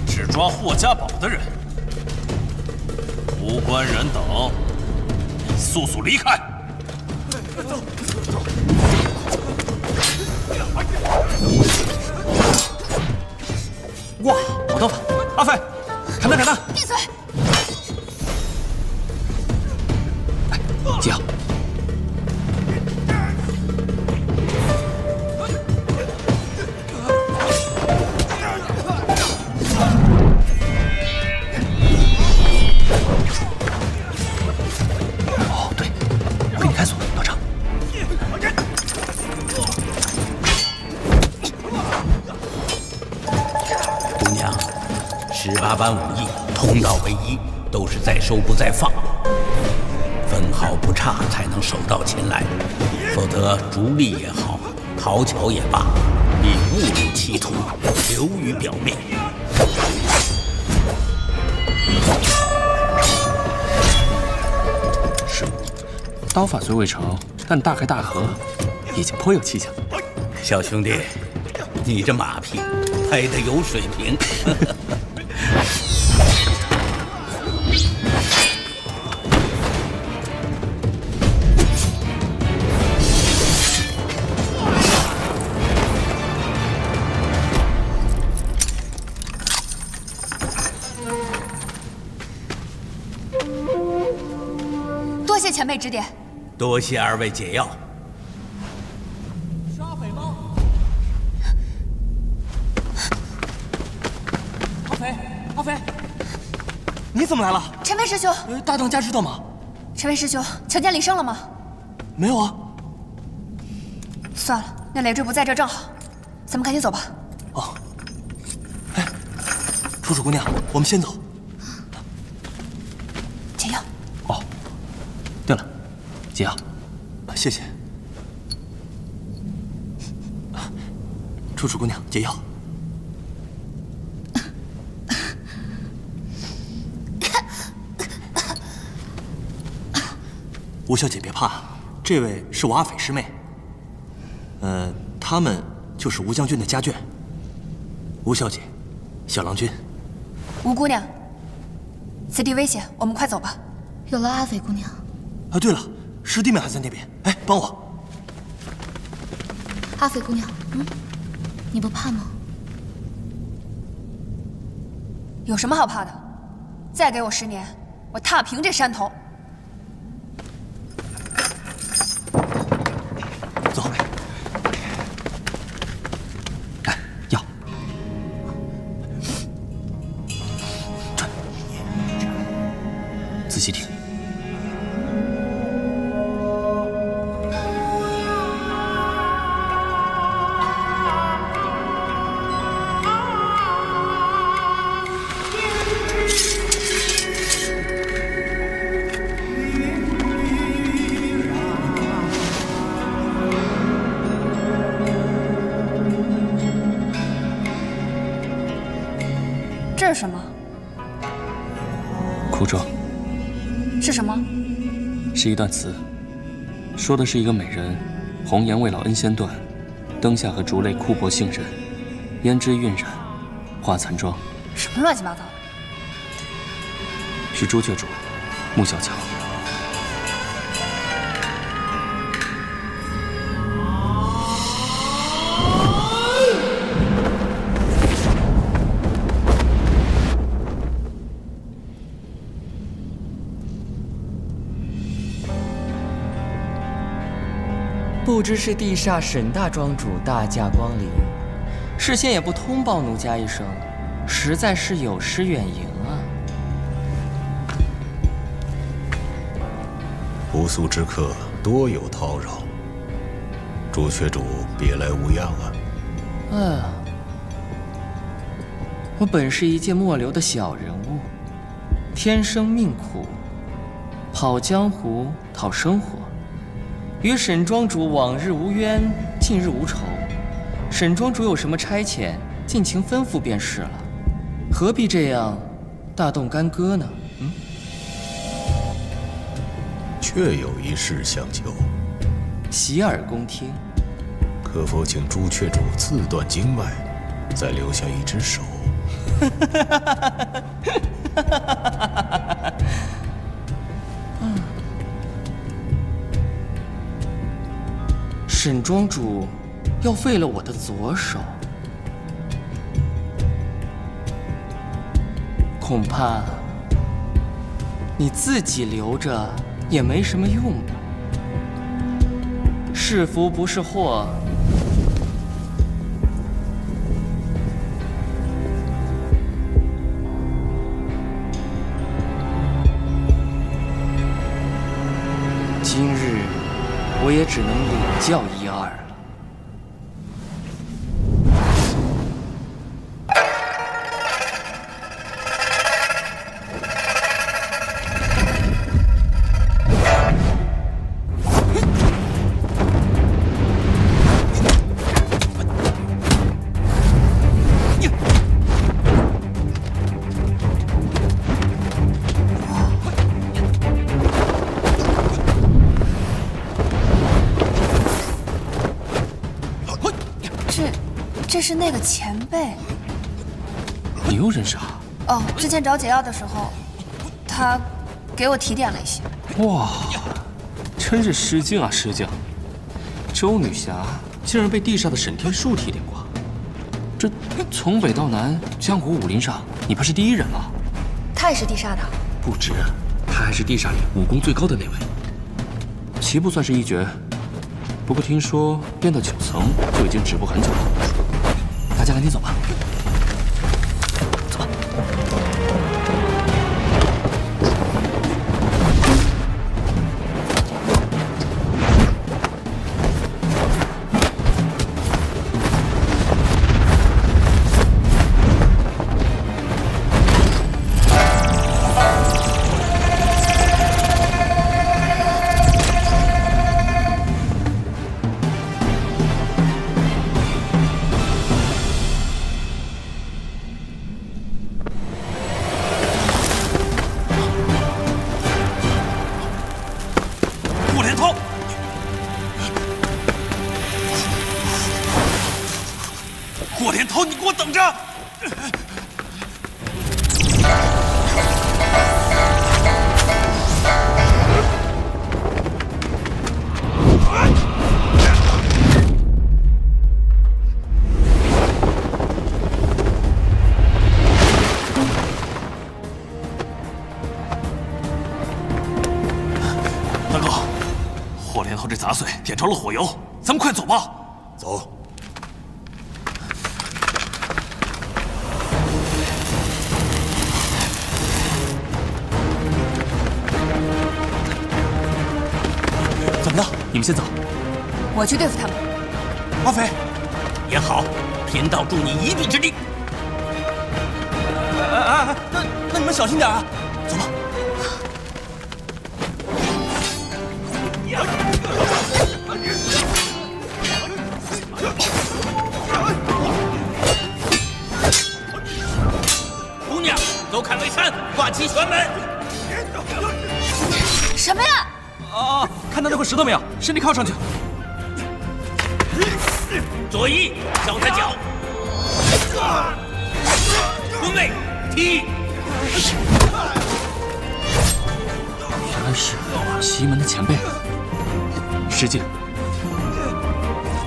只抓霍家堡的人，无关人等，速速离开！哇，好刀法！阿飞，砍他砍他！闭嘴！解药。哦，对，我给你开锁，道长。姑娘，18般武艺，通道为一，都是在收不在放。分毫不差才能手到擒来，否则逐利也好，讨巧也罢，必误入歧途，流于表面。是，刀法虽未成，但大开大合，已经颇有气象。小兄弟，你这马屁拍得有水平。多谢前辈指点。多谢二位解药。杀匪吗？阿飞，阿飞，你怎么来了？陈飞师兄，大当家知道吗？陈飞师兄，强奸李胜了吗？没有啊。算了，那累赘不在这正好，咱们赶紧走吧。哦。哎，楚楚姑娘，我们先走。解药。哦，对了，解药。谢谢。楚楚姑娘，解药。吴小姐别怕，这位是我阿斐师妹。他们就是吴将军的家眷。吴小姐，小郎君。吴姑娘，此地危险，我们快走吧。有了阿斐姑娘。啊，对了，师弟们还在那边。哎，帮我。阿斐姑娘，你不怕吗？有什么好怕的？再给我10年，我踏平这山头。走。来，药。转。仔细听。这是什么？哭状。是什么？是一段词，说的是一个美人，红颜未老恩先断，灯下和竹泪枯薄杏仁，胭脂晕染，花残妆。什么乱七八糟的？是朱雀主，穆小乔。不知是地煞沈大庄主大驾光临，事先也不通报奴家一声，实在是有失远迎啊。不速之客多有叨扰，朱雀主别来无恙啊。我本是一介末流的小人物，天生命苦，跑江湖讨生活。与沈庄主往日无冤，近日无仇。沈庄主有什么差遣，尽情吩咐便是了，何必这样大动干戈呢？确有一事相求，洗耳恭听。可否请朱雀主自断经脉，再留下一只手？沈庄主要废了我的左手，恐怕你自己留着也没什么用吧。是福不是祸。今日我也只能领教一二了。这是那个前辈。你又认识啊？哦，之前找解药的时候，他给我提点了一些。哇，真是失敬啊，失敬！周女侠竟然被地煞的沈天树提点过，这从北到南，江湖武林上你怕是第一人了。他也是地煞的？不止，他还是地煞里武功最高的那位。棋不算是一绝，不过听说练到9层就已经止步很久了。大家赶紧走吧。走吧。霍连涛，你给我等着！大哥，霍连涛这杂碎点着了火油，咱们快走吧。走。怎么了？你们先走。我去对付他们。阿飞，也好，贫道助你一臂之力。那你们小心点啊！走吧。姑娘，走坎位山，挂起拳门。什么呀？啊！看到那块石头没有？身体靠上去。左一，脚踩脚。臀位踢。原来是奇门的前辈。失敬。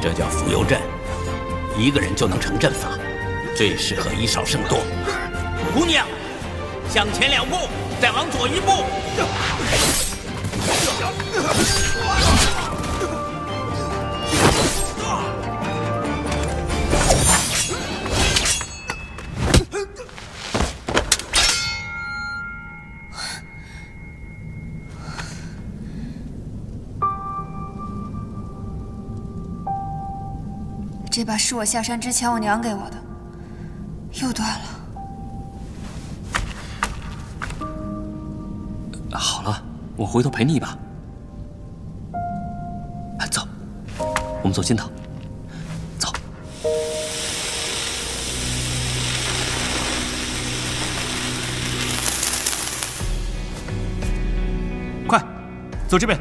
这叫浮游阵，一个人就能成阵法，最适合以少胜多。姑娘，向前2步，再往左1步。这把是我下山之前我娘给我的，又断了。好了，我回头陪你一把。走，我们走近道。走。快，走这边。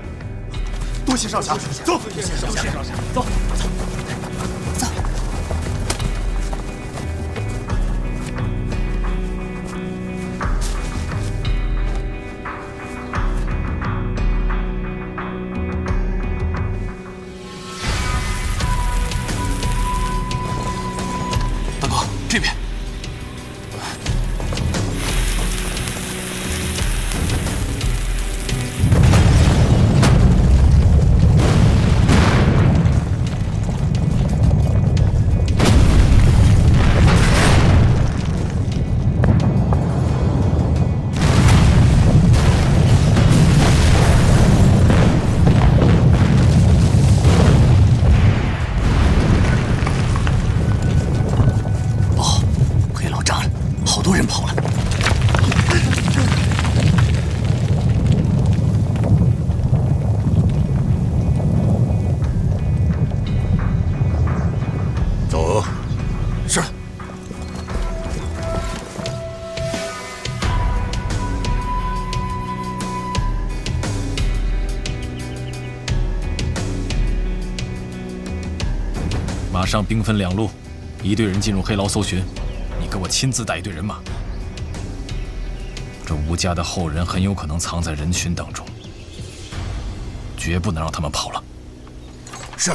多谢少侠，走。多谢少侠，走。这边。马上兵分两路，一队人进入黑牢搜寻，你给我亲自带一队人马。这吴家的后人很有可能藏在人群当中，绝不能让他们跑了。是。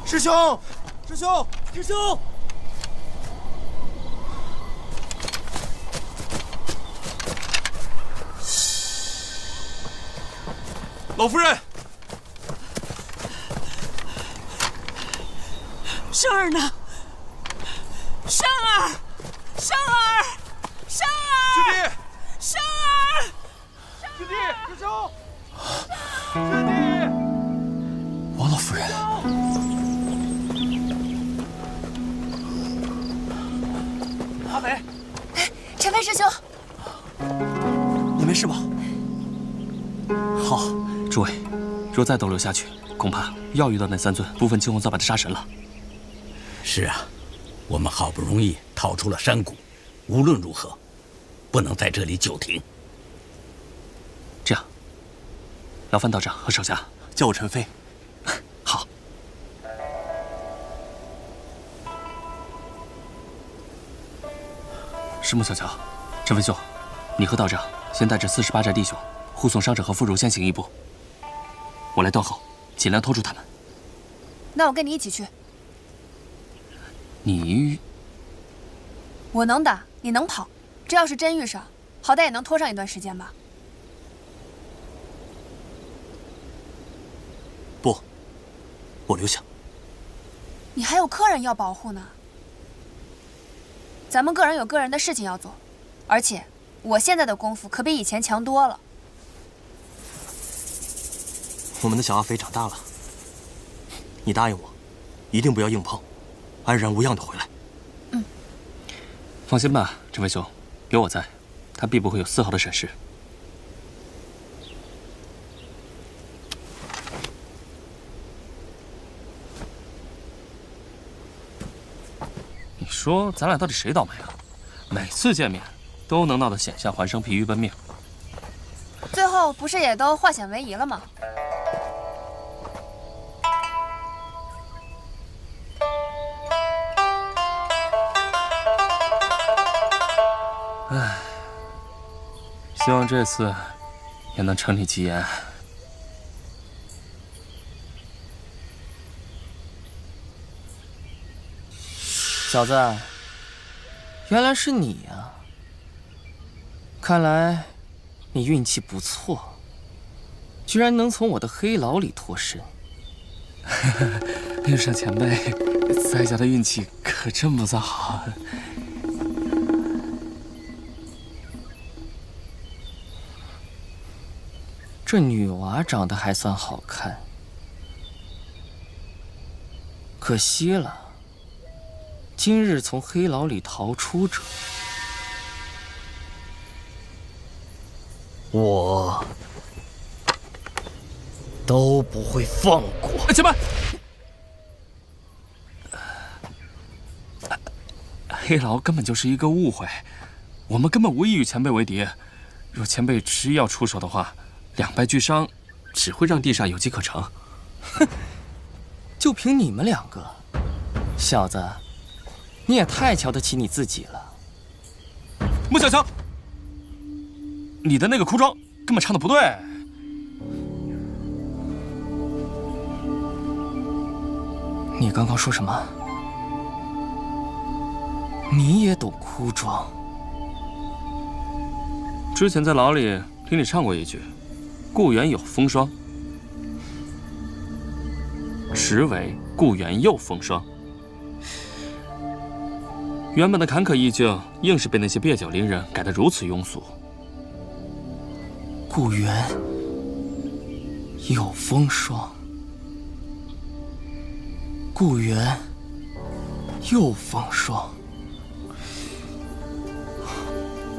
师兄，师兄，师兄！老夫人，生儿呢？生儿，生儿，生儿！师弟，生儿！师弟，师兄，师弟！王老夫人，阿北，陈飞师兄，你没事吧？好。诸位，若再逗留下去，恐怕要遇到那3尊不分青红皂白的杀神了。是啊，我们好不容易逃出了山谷，无论如何，不能在这里久停。这样，劳烦道长和手下叫我陈飞。好。石木小乔，陈飞兄，你和道长先带着48寨弟兄护送伤者和妇孺先行一步。我来断后，尽量拖住他们。那我跟你一起去。你，我能打，你能跑。这要是真遇上，好歹也能拖上一段时间吧。不，我留下。你还有客人要保护呢。咱们个人有个人的事情要做，而且我现在的功夫可比以前强多了。我们的小阿飞长大了，你答应我，一定不要硬碰，安然无恙的回来。嗯，放心吧，陈飞兄，有我在，他必不会有丝毫的闪失。你说咱俩到底谁倒霉啊？每次见面都能闹得险象环生、疲于奔命，最后不是也都化险为夷了吗？唉，希望这次也能承你吉言。小子，原来是你呀！看来你运气不错，居然能从我的黑牢里脱身。遇上前辈，在下的运气可真不算好。这女娃长得还算好看，可惜了，今日从黑牢里逃出者，我都不会放过。前辈，黑牢根本就是一个误会，我们根本无意与前辈为敌。若前辈执意要出手的话，两败俱伤，只会让地煞有机可乘。哼，就凭你们两个，小子，你也太瞧得起你自己了。穆小强，你的那个哭妆根本唱的不对。你刚刚说什么？你也懂哭妆？之前在牢里听你唱过一句“故园有风霜”，实为故园又风霜。原本的坎坷意境，硬是被那些蹩脚伶人改得如此庸俗。故园有风霜，故园又风霜，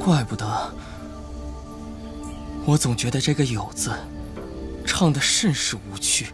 怪不得我总觉得这个“有”字唱得甚是无趣。